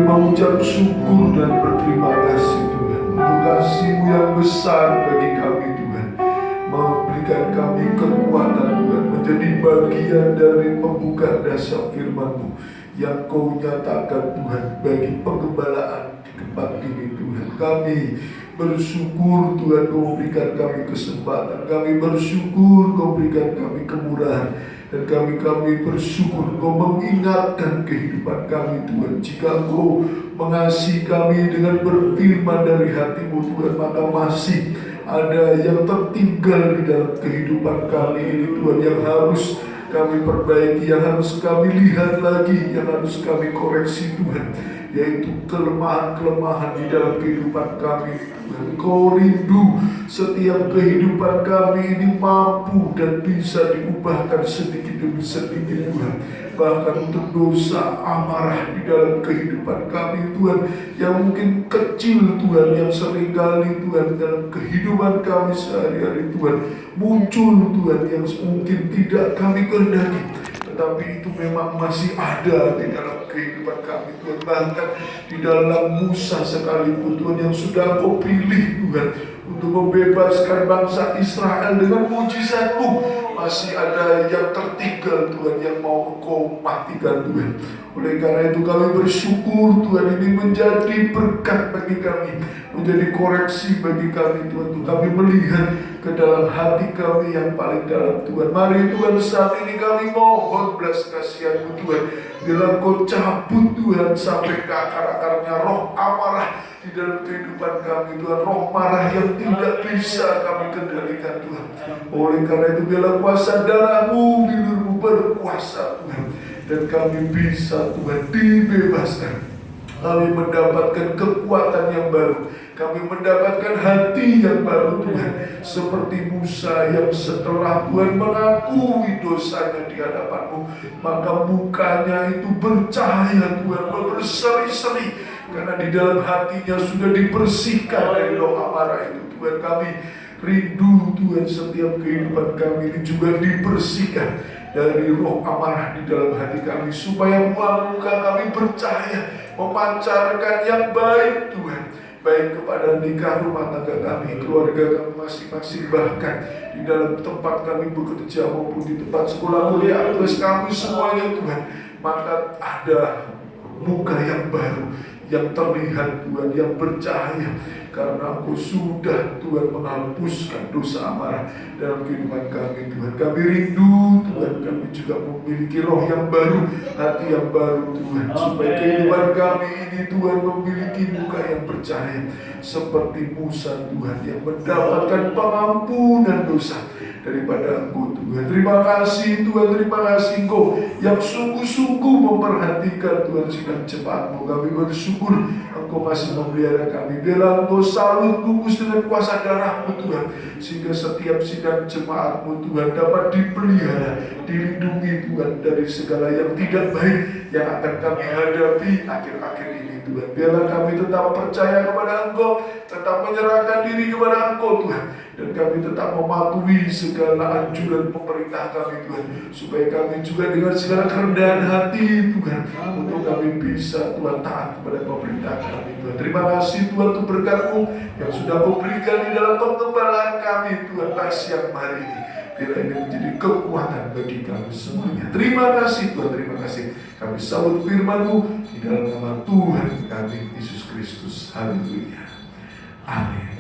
mengucap syukur dan berterima kasih Tuhan untuk kasih-Mu yang besar bagi kami Tuhan, memberikan kami kekuatan Tuhan menjadi bagian dari pembuka dasar firman-Mu yang Kau nyatakan Tuhan bagi penggembalaan di tempat ini Tuhan. Kami bersyukur Tuhan Kau memberikan kami kesempatan, kami bersyukur Kau berikan kami kemurahan, dan kami bersyukur Kau mengingatkan kehidupan kami Tuhan. Jika Kau mengasihi kami dengan berfirman dari hati-Mu Tuhan, maka masih ada yang tertinggal di dalam kehidupan kami ini Tuhan, yang harus kami perbaiki, yang harus kami lihat lagi, yang harus kami koreksi Tuhan, yaitu kelemahan-kelemahan di dalam kehidupan kami Tuhan. Kau rindu setiap kehidupan kami ini mampu dan bisa diubahkan sedikit demi sedikit Tuhan. Bahkan untuk dosa amarah di dalam kehidupan kami Tuhan, yang mungkin kecil Tuhan, yang seringkali Tuhan dalam kehidupan kami sehari-hari Tuhan muncul Tuhan, yang mungkin tidak kami kehendaki, tetapi itu memang masih ada di dalam kehidupan kami Tuhan. Bahkan di dalam Musa sekalipun Tuhan, yang sudah Kau pilih Tuhan untuk membebaskan bangsa Israel dengan mujizat-Mu, masih ada yang tertinggal Tuhan, yang mau Kau matikan Tuhan. Oleh karena itu kami bersyukur Tuhan, ini menjadi berkat bagi kami, menjadi koreksi bagi kami Tuhan, untuk kami melihat ke dalam hati kami yang paling dalam Tuhan. Mari Tuhan, saat ini kami mohon belas kasihan-Mu Tuhan, bila Kau cabut Tuhan sampai ke akar-akarnya roh amarah di dalam kehidupan kami Tuhan, roh marah yang tidak bisa kami kendalikan Tuhan. Oleh karena itu bila kuasa darah-Mu, bilur-Mu berkuasa Tuhan, dan kami bisa Tuhan dibebaskan. Kami mendapatkan kekuatan yang baru, kami mendapatkan hati yang baru Tuhan, seperti Musa yang setelah Tuhan mengakui dosanya di hadapan-Mu, maka mukanya itu bercahaya Tuhan, berseri-seri, karena di dalam hatinya sudah dibersihkan dari roh amarah itu Tuhan. Kami rindu Tuhan, setiap kehidupan kami ini juga dibersihkan dari roh amarah di dalam hati kami, supaya muka kami bercahaya, memancarkan yang baik Tuhan, baik kepada nikah, rumah tangga kami, keluarga kami masing-masing, bahkan di dalam tempat kami bekerja maupun di tempat sekolah mulia tugas kami semuanya Tuhan. Maka ada muka yang baru yang terlihat Tuhan, yang bercahaya, karena Engkau sudah Tuhan menghapuskan dosa amarah dalam kehidupan kami Tuhan. Kami rindu Tuhan, kami juga memiliki roh yang baru, hati yang baru Tuhan, supaya kehidupan kami ini Tuhan memiliki muka yang bercahaya seperti Musa Tuhan, yang mendapatkan pengampunan dosa daripada Engkau Tuhan. Terima kasih Tuhan, terima kasih Engkau yang sungguh-sungguh memperhatikan Tuhan sidang jemaat-Mu. Kami bersyukur Engkau masih memelihara kami. Biarlah Engkau salut bungkus dengan kuasa darah-Mu Tuhan, sehingga setiap sidang jemaat-Mu Tuhan dapat dipelihara, dilindungi Tuhan dari segala yang tidak baik yang akan kami hadapi akhir-akhir ini Tuhan. Biarlah kami tetap percaya kepada Engkau, tetap menyerahkan diri kepada Engkau Tuhan, dan kami tetap mematuhi segala anjuran pemerintah kami Tuhan, supaya kami juga dengan segala kerendahan hati Tuhan, untuk kami bisa Tuhan taat kepada pemerintah kami Tuhan. Terima kasih Tuhan untuk berkat-Mu yang sudah Kau berikan di dalam pengembalaan kami Tuhan pada siang hari ini. Biar ini menjadi kekuatan bagi kami semuanya. Terima kasih Tuhan, terima kasih. Kami sambut firman-Mu di dalam nama Tuhan kami Yesus Kristus. Haleluya. Amin.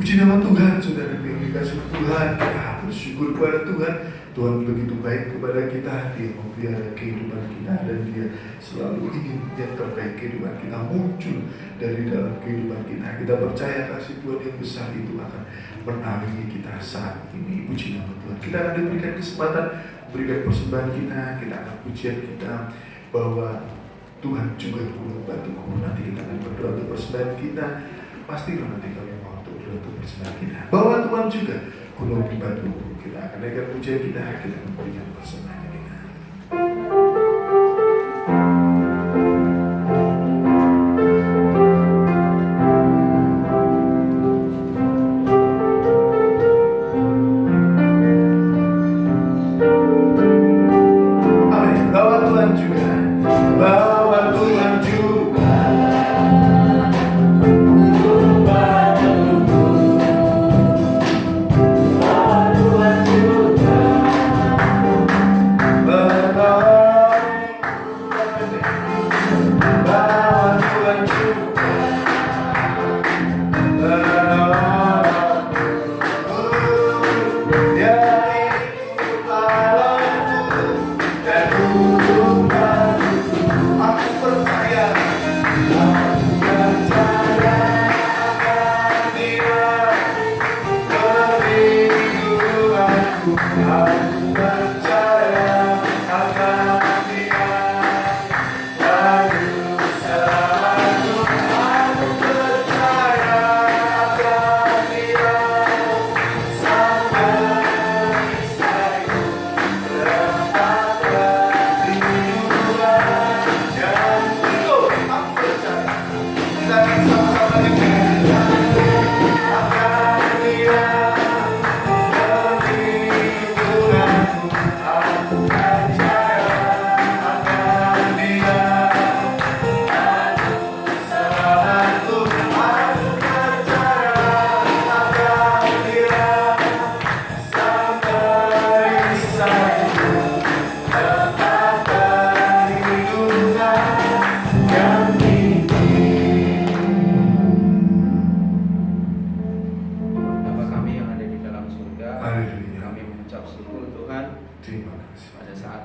Puji nama Tuhan, saudara yang dikasihi Tuhan. Kita bersyukur kepada Tuhan. Tuhan begitu baik kepada kita. Dia memelihara kehidupan kita, dan Dia selalu ingin yang terbaik kehidupan kita muncul dari dalam kehidupan kita. Kita percaya kasih Tuhan yang besar itu akan menaungi kita saat ini. Puji nama Tuhan. Kita akan diberikan kesempatan berikan persembahan kita, kita akan pujian kita, bahwa Tuhan juga membantuku. Nanti kita akan berdoa untuk persembahan kita. Pastilah nanti kami mau untuk berdoa untuk persembahan kita, bahwa Tuhan juga belum dibantu. Kita akan naikkan pujian kita, kita memberikan persembahan kita. Amin. Bahwa Tuhan juga, bahwa Tuhan juga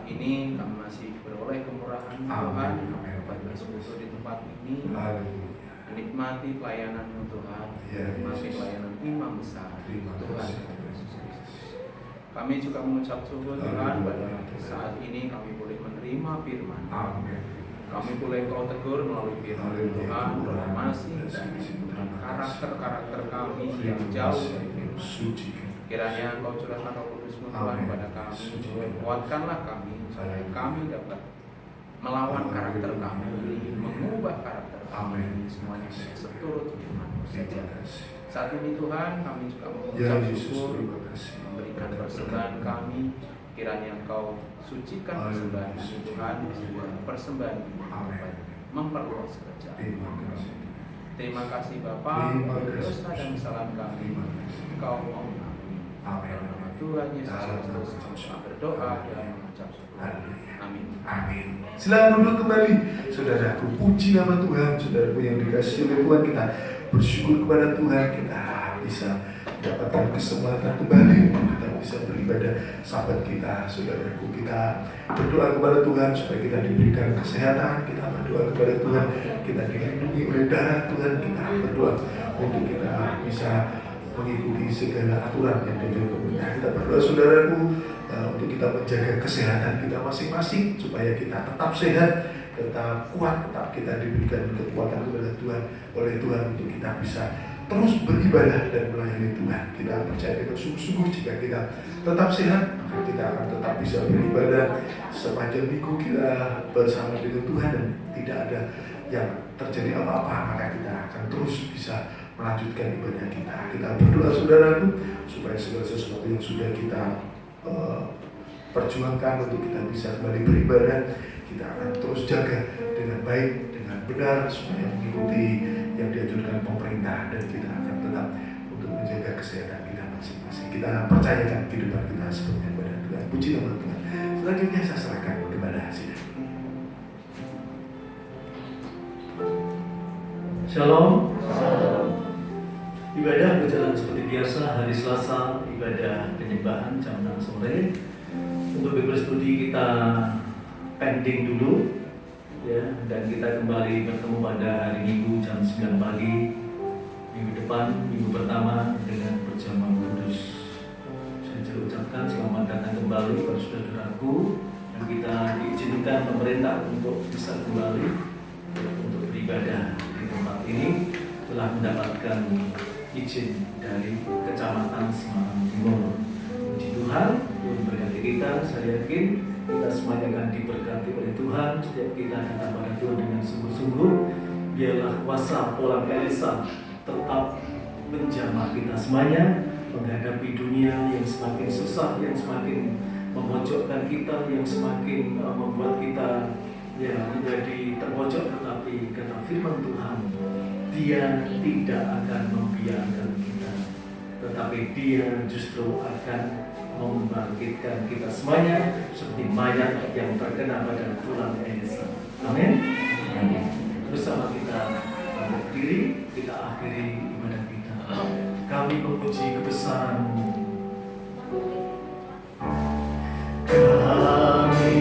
ini kami masih beroleh kemurahan Tuhan, dapat bersekutu di tempat ini, menikmati pelayanan-Mu Tuhan, menikmati pelayanan imam besar Tuhan. Kami juga mengucap syukur Tuhan pada saat ini kami boleh menerima firman. Kami boleh Kau tegur melalui firman Tuhan, masih dan karakter-karakter kami yang jauh dari firman. Kiranya Engkau curahkan Roh Kudus-Mu Tuhan kepada kami, kuatkanlah kami supaya kami dapat melawan karakter kami, mengubah karakter kami, semuanya seturut firman-Mu saja. Saat ini Tuhan kami juga mengucap syukur, memberikan persembahan kami. Kiranya Engkau sucikan persembahan kami Tuhan, persembahan ini dapat memperluas kerajaan. Terima kasih Bapa, dosa dan kesalahan kami Engkau mau mengampuni. Dalam Tuhan Yesus Kristus kami berdoa dan mengucap syukur. Amin. Amin. Silakan duduk kembali, saudaraku. Puji nama Tuhan, saudaraku yang dikasihi oleh Tuhan. Kita bersyukur kepada Tuhan, kita bisa mendapatkan kesempatan kembali untuk kita bisa beribadah. Sahabat kita, saudaraku, kita berdoa kepada Tuhan supaya kita diberikan kesehatan. Kita berdoa kepada Tuhan, kita dilindungi oleh darah Tuhan. Kita berdoa untuk kita bisa mengikuti segala aturan yang dari pemerintah. Kita berdoa, saudaraku, untuk kita menjaga kesehatan kita masing-masing supaya kita tetap sehat, tetap kuat, tetap kita diberikan kekuatan kepada Tuhan oleh Tuhan untuk kita bisa terus beribadah dan melayani Tuhan. Kita percaya kita sungguh-sungguh jika kita tetap sehat, maka kita akan tetap bisa beribadah sepanjang minggu kita bersama dengan Tuhan dan tidak ada yang terjadi apa-apa, maka kita akan terus bisa melanjutkan ibadah kita. Kita berdoa, saudaraku, supaya segala sesuatu yang sudah kita perjuangkan untuk kita bisa kembali beribadah, kita akan terus jaga dengan baik, dengan benar, supaya mengikuti yang dianjurkan pemerintah, dan kita akan tetap untuk menjaga kesehatan kita masing-masing. Kita percayakan kehidupan kita sepenuhnya kepada Tuhan. Puji nama Tuhan. Selanjutnya saya serahkan kepada sidang. Shalom. Ibadah berjalan seperti biasa. Hari Selasa ibadah penyembahan jam 6 sore. Untuk Bible studi kita pending dulu, ya, dan kita kembali bertemu pada hari Minggu jam 9 pagi minggu depan, minggu pertama dengan perjamuan kudus. Saya juga ucapkan selamat datang kembali kepada saudaraku yang kita diizinkan pemerintah untuk bisa kembali untuk beribadah di tempat ini, telah mendapatkan izin dari Kecamatan Semarang Timur. Puji Tuhan, Tuhan berkati kita. Saya yakin kita semuanya akan diberkati oleh Tuhan. Setiap kita datang pada Tuhan dengan sungguh-sungguh, biarlah kuasa pola Elisa tetap menjamah kita semuanya menghadapi dunia yang semakin susah, yang semakin memojokkan kita, yang semakin membuat kita menjadi terpojok. Tetapi kata firman Tuhan, Dia tidak akan membiarkan kita, tetapi Dia justru akan membangkitkan kita semuanya seperti mayat yang terkena pada tulang Elisa. Amin. Bersama kita berdiri, kita akhiri ibadah kita. Kami memuji kebesaran-Mu. Kami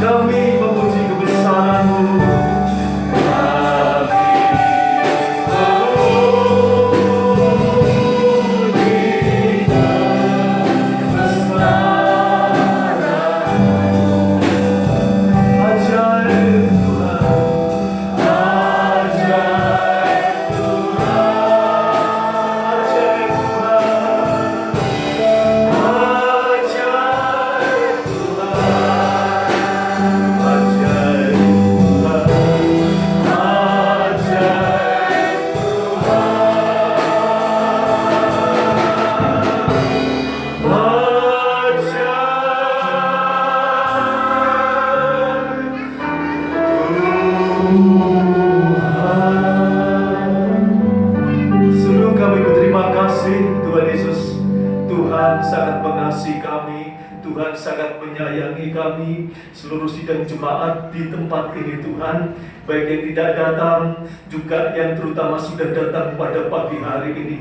kami sangat mengasihi kami, Tuhan sangat menyayangi kami, seluruh sidang jemaat di tempat ini Tuhan, baik yang tidak datang, juga yang terutama sudah datang pada pagi hari ini.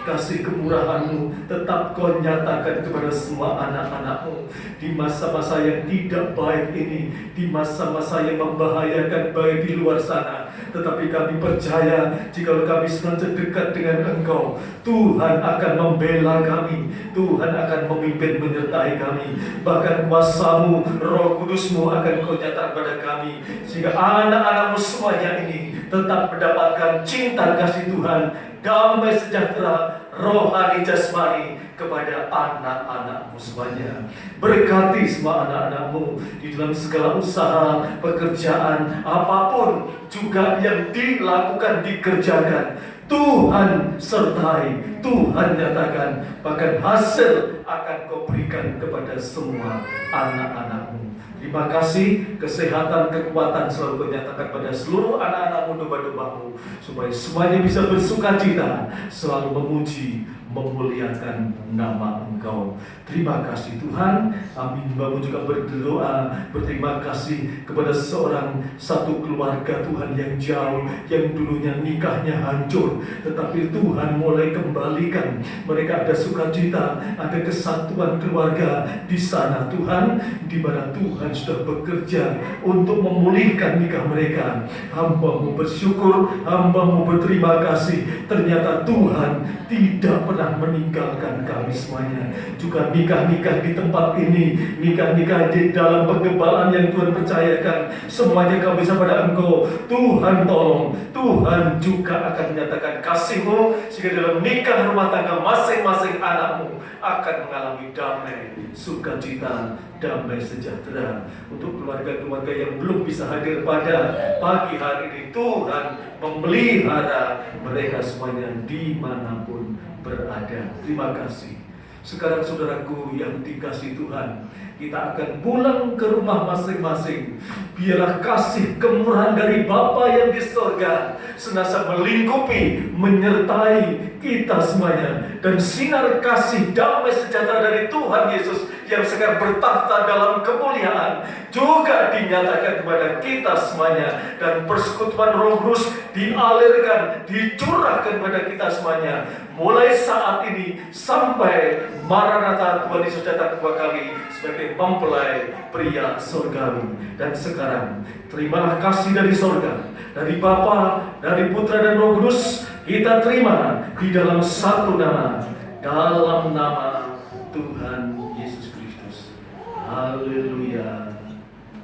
Kasih kemurahan-Mu tetap Kau nyatakan kepada semua anak-anak-Mu di masa-masa yang tidak baik ini, di masa-masa yang membahayakan baik di luar sana. Tetapi kami percaya jika kami senantiasa dekat dengan Engkau, Tuhan akan membela kami, Tuhan akan memimpin menyertai kami. Bahkan kuasa-Mu, Roh Kudus-Mu akan Kau nyatakan pada kami, sehingga anak-anak-Mu semuanya ini tetap mendapatkan cinta kasih Tuhan, damai sejahtera, rohani jasmani kepada anak-anak-Mu semuanya. Berkati semua anak-anak-Mu di dalam segala usaha, pekerjaan, apapun juga yang dilakukan, dikerjakan. Tuhan sertai, Tuhan nyatakan, bahkan hasil akan Kau berikan kepada semua anak-anak-Mu. Terima kasih, kesehatan, kekuatan selalu Kau nyatakan pada seluruh anak-anak-Mu, domba-domba-Mu, supaya semuanya bisa bersuka cita, selalu memuji, memuliakan nama Engkau. Terima kasih Tuhan. Kami hamba-Mu juga berdoa, berterima kasih kepada satu keluarga Tuhan yang jauh, yang dulunya nikahnya hancur, tetapi Tuhan mulai kembalikan. Mereka ada sukacita, ada kesatuan keluarga di sana Tuhan, di mana Tuhan sudah bekerja untuk memulihkan nikah mereka. Hamba-Mu bersyukur, hamba-Mu berterima kasih. Ternyata Tuhan tidak pernah meninggalkan kami semuanya. Juga nikah-nikah di tempat ini, nikah-nikah di dalam penggembalaan yang Tuhan percayakan, semuanya kami bisa pada Engkau. Tuhan tolong, Tuhan juga akan menyatakan kasih-Mu, sehingga dalam nikah rumah tangga masing-masing anak-Mu akan mengalami damai, sukacita, damai sejahtera. Untuk keluarga-keluarga yang belum bisa hadir pada pagi hari ini, Tuhan memelihara mereka semuanya dimanapun berada. Terima kasih. Sekarang saudaraku yang dikasihi Tuhan, kita akan pulang ke rumah masing-masing. Biarlah kasih kemurahan dari Bapa yang di surga senantiasa melingkupi, menyertai kita semuanya, dan sinar kasih damai sejahtera dari Tuhan Yesus yang sekarang bertahta dalam kemuliaan juga dinyatakan kepada kita semuanya, dan persekutuan Roh Kudus dialirkan, dicurahkan kepada kita semuanya mulai saat ini sampai Maranatha, Tuhan Yesus datang kedua kali sebagai mempelai pria surgawi. Dan sekarang terimalah kasih dari surga, dari Bapa, dari Putra dan Roh Kudus. Kita terima di dalam satu nama, dalam nama Tuhan Yesus Kristus. Haleluya.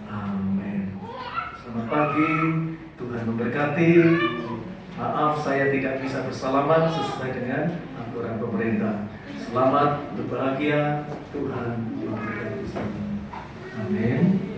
Amin. Selamat pagi, Tuhan memberkati. Maaf saya tidak bisa bersalaman sesuai dengan aturan pemerintah. Selamat berbahagia, Tuhan memberkati. Amin.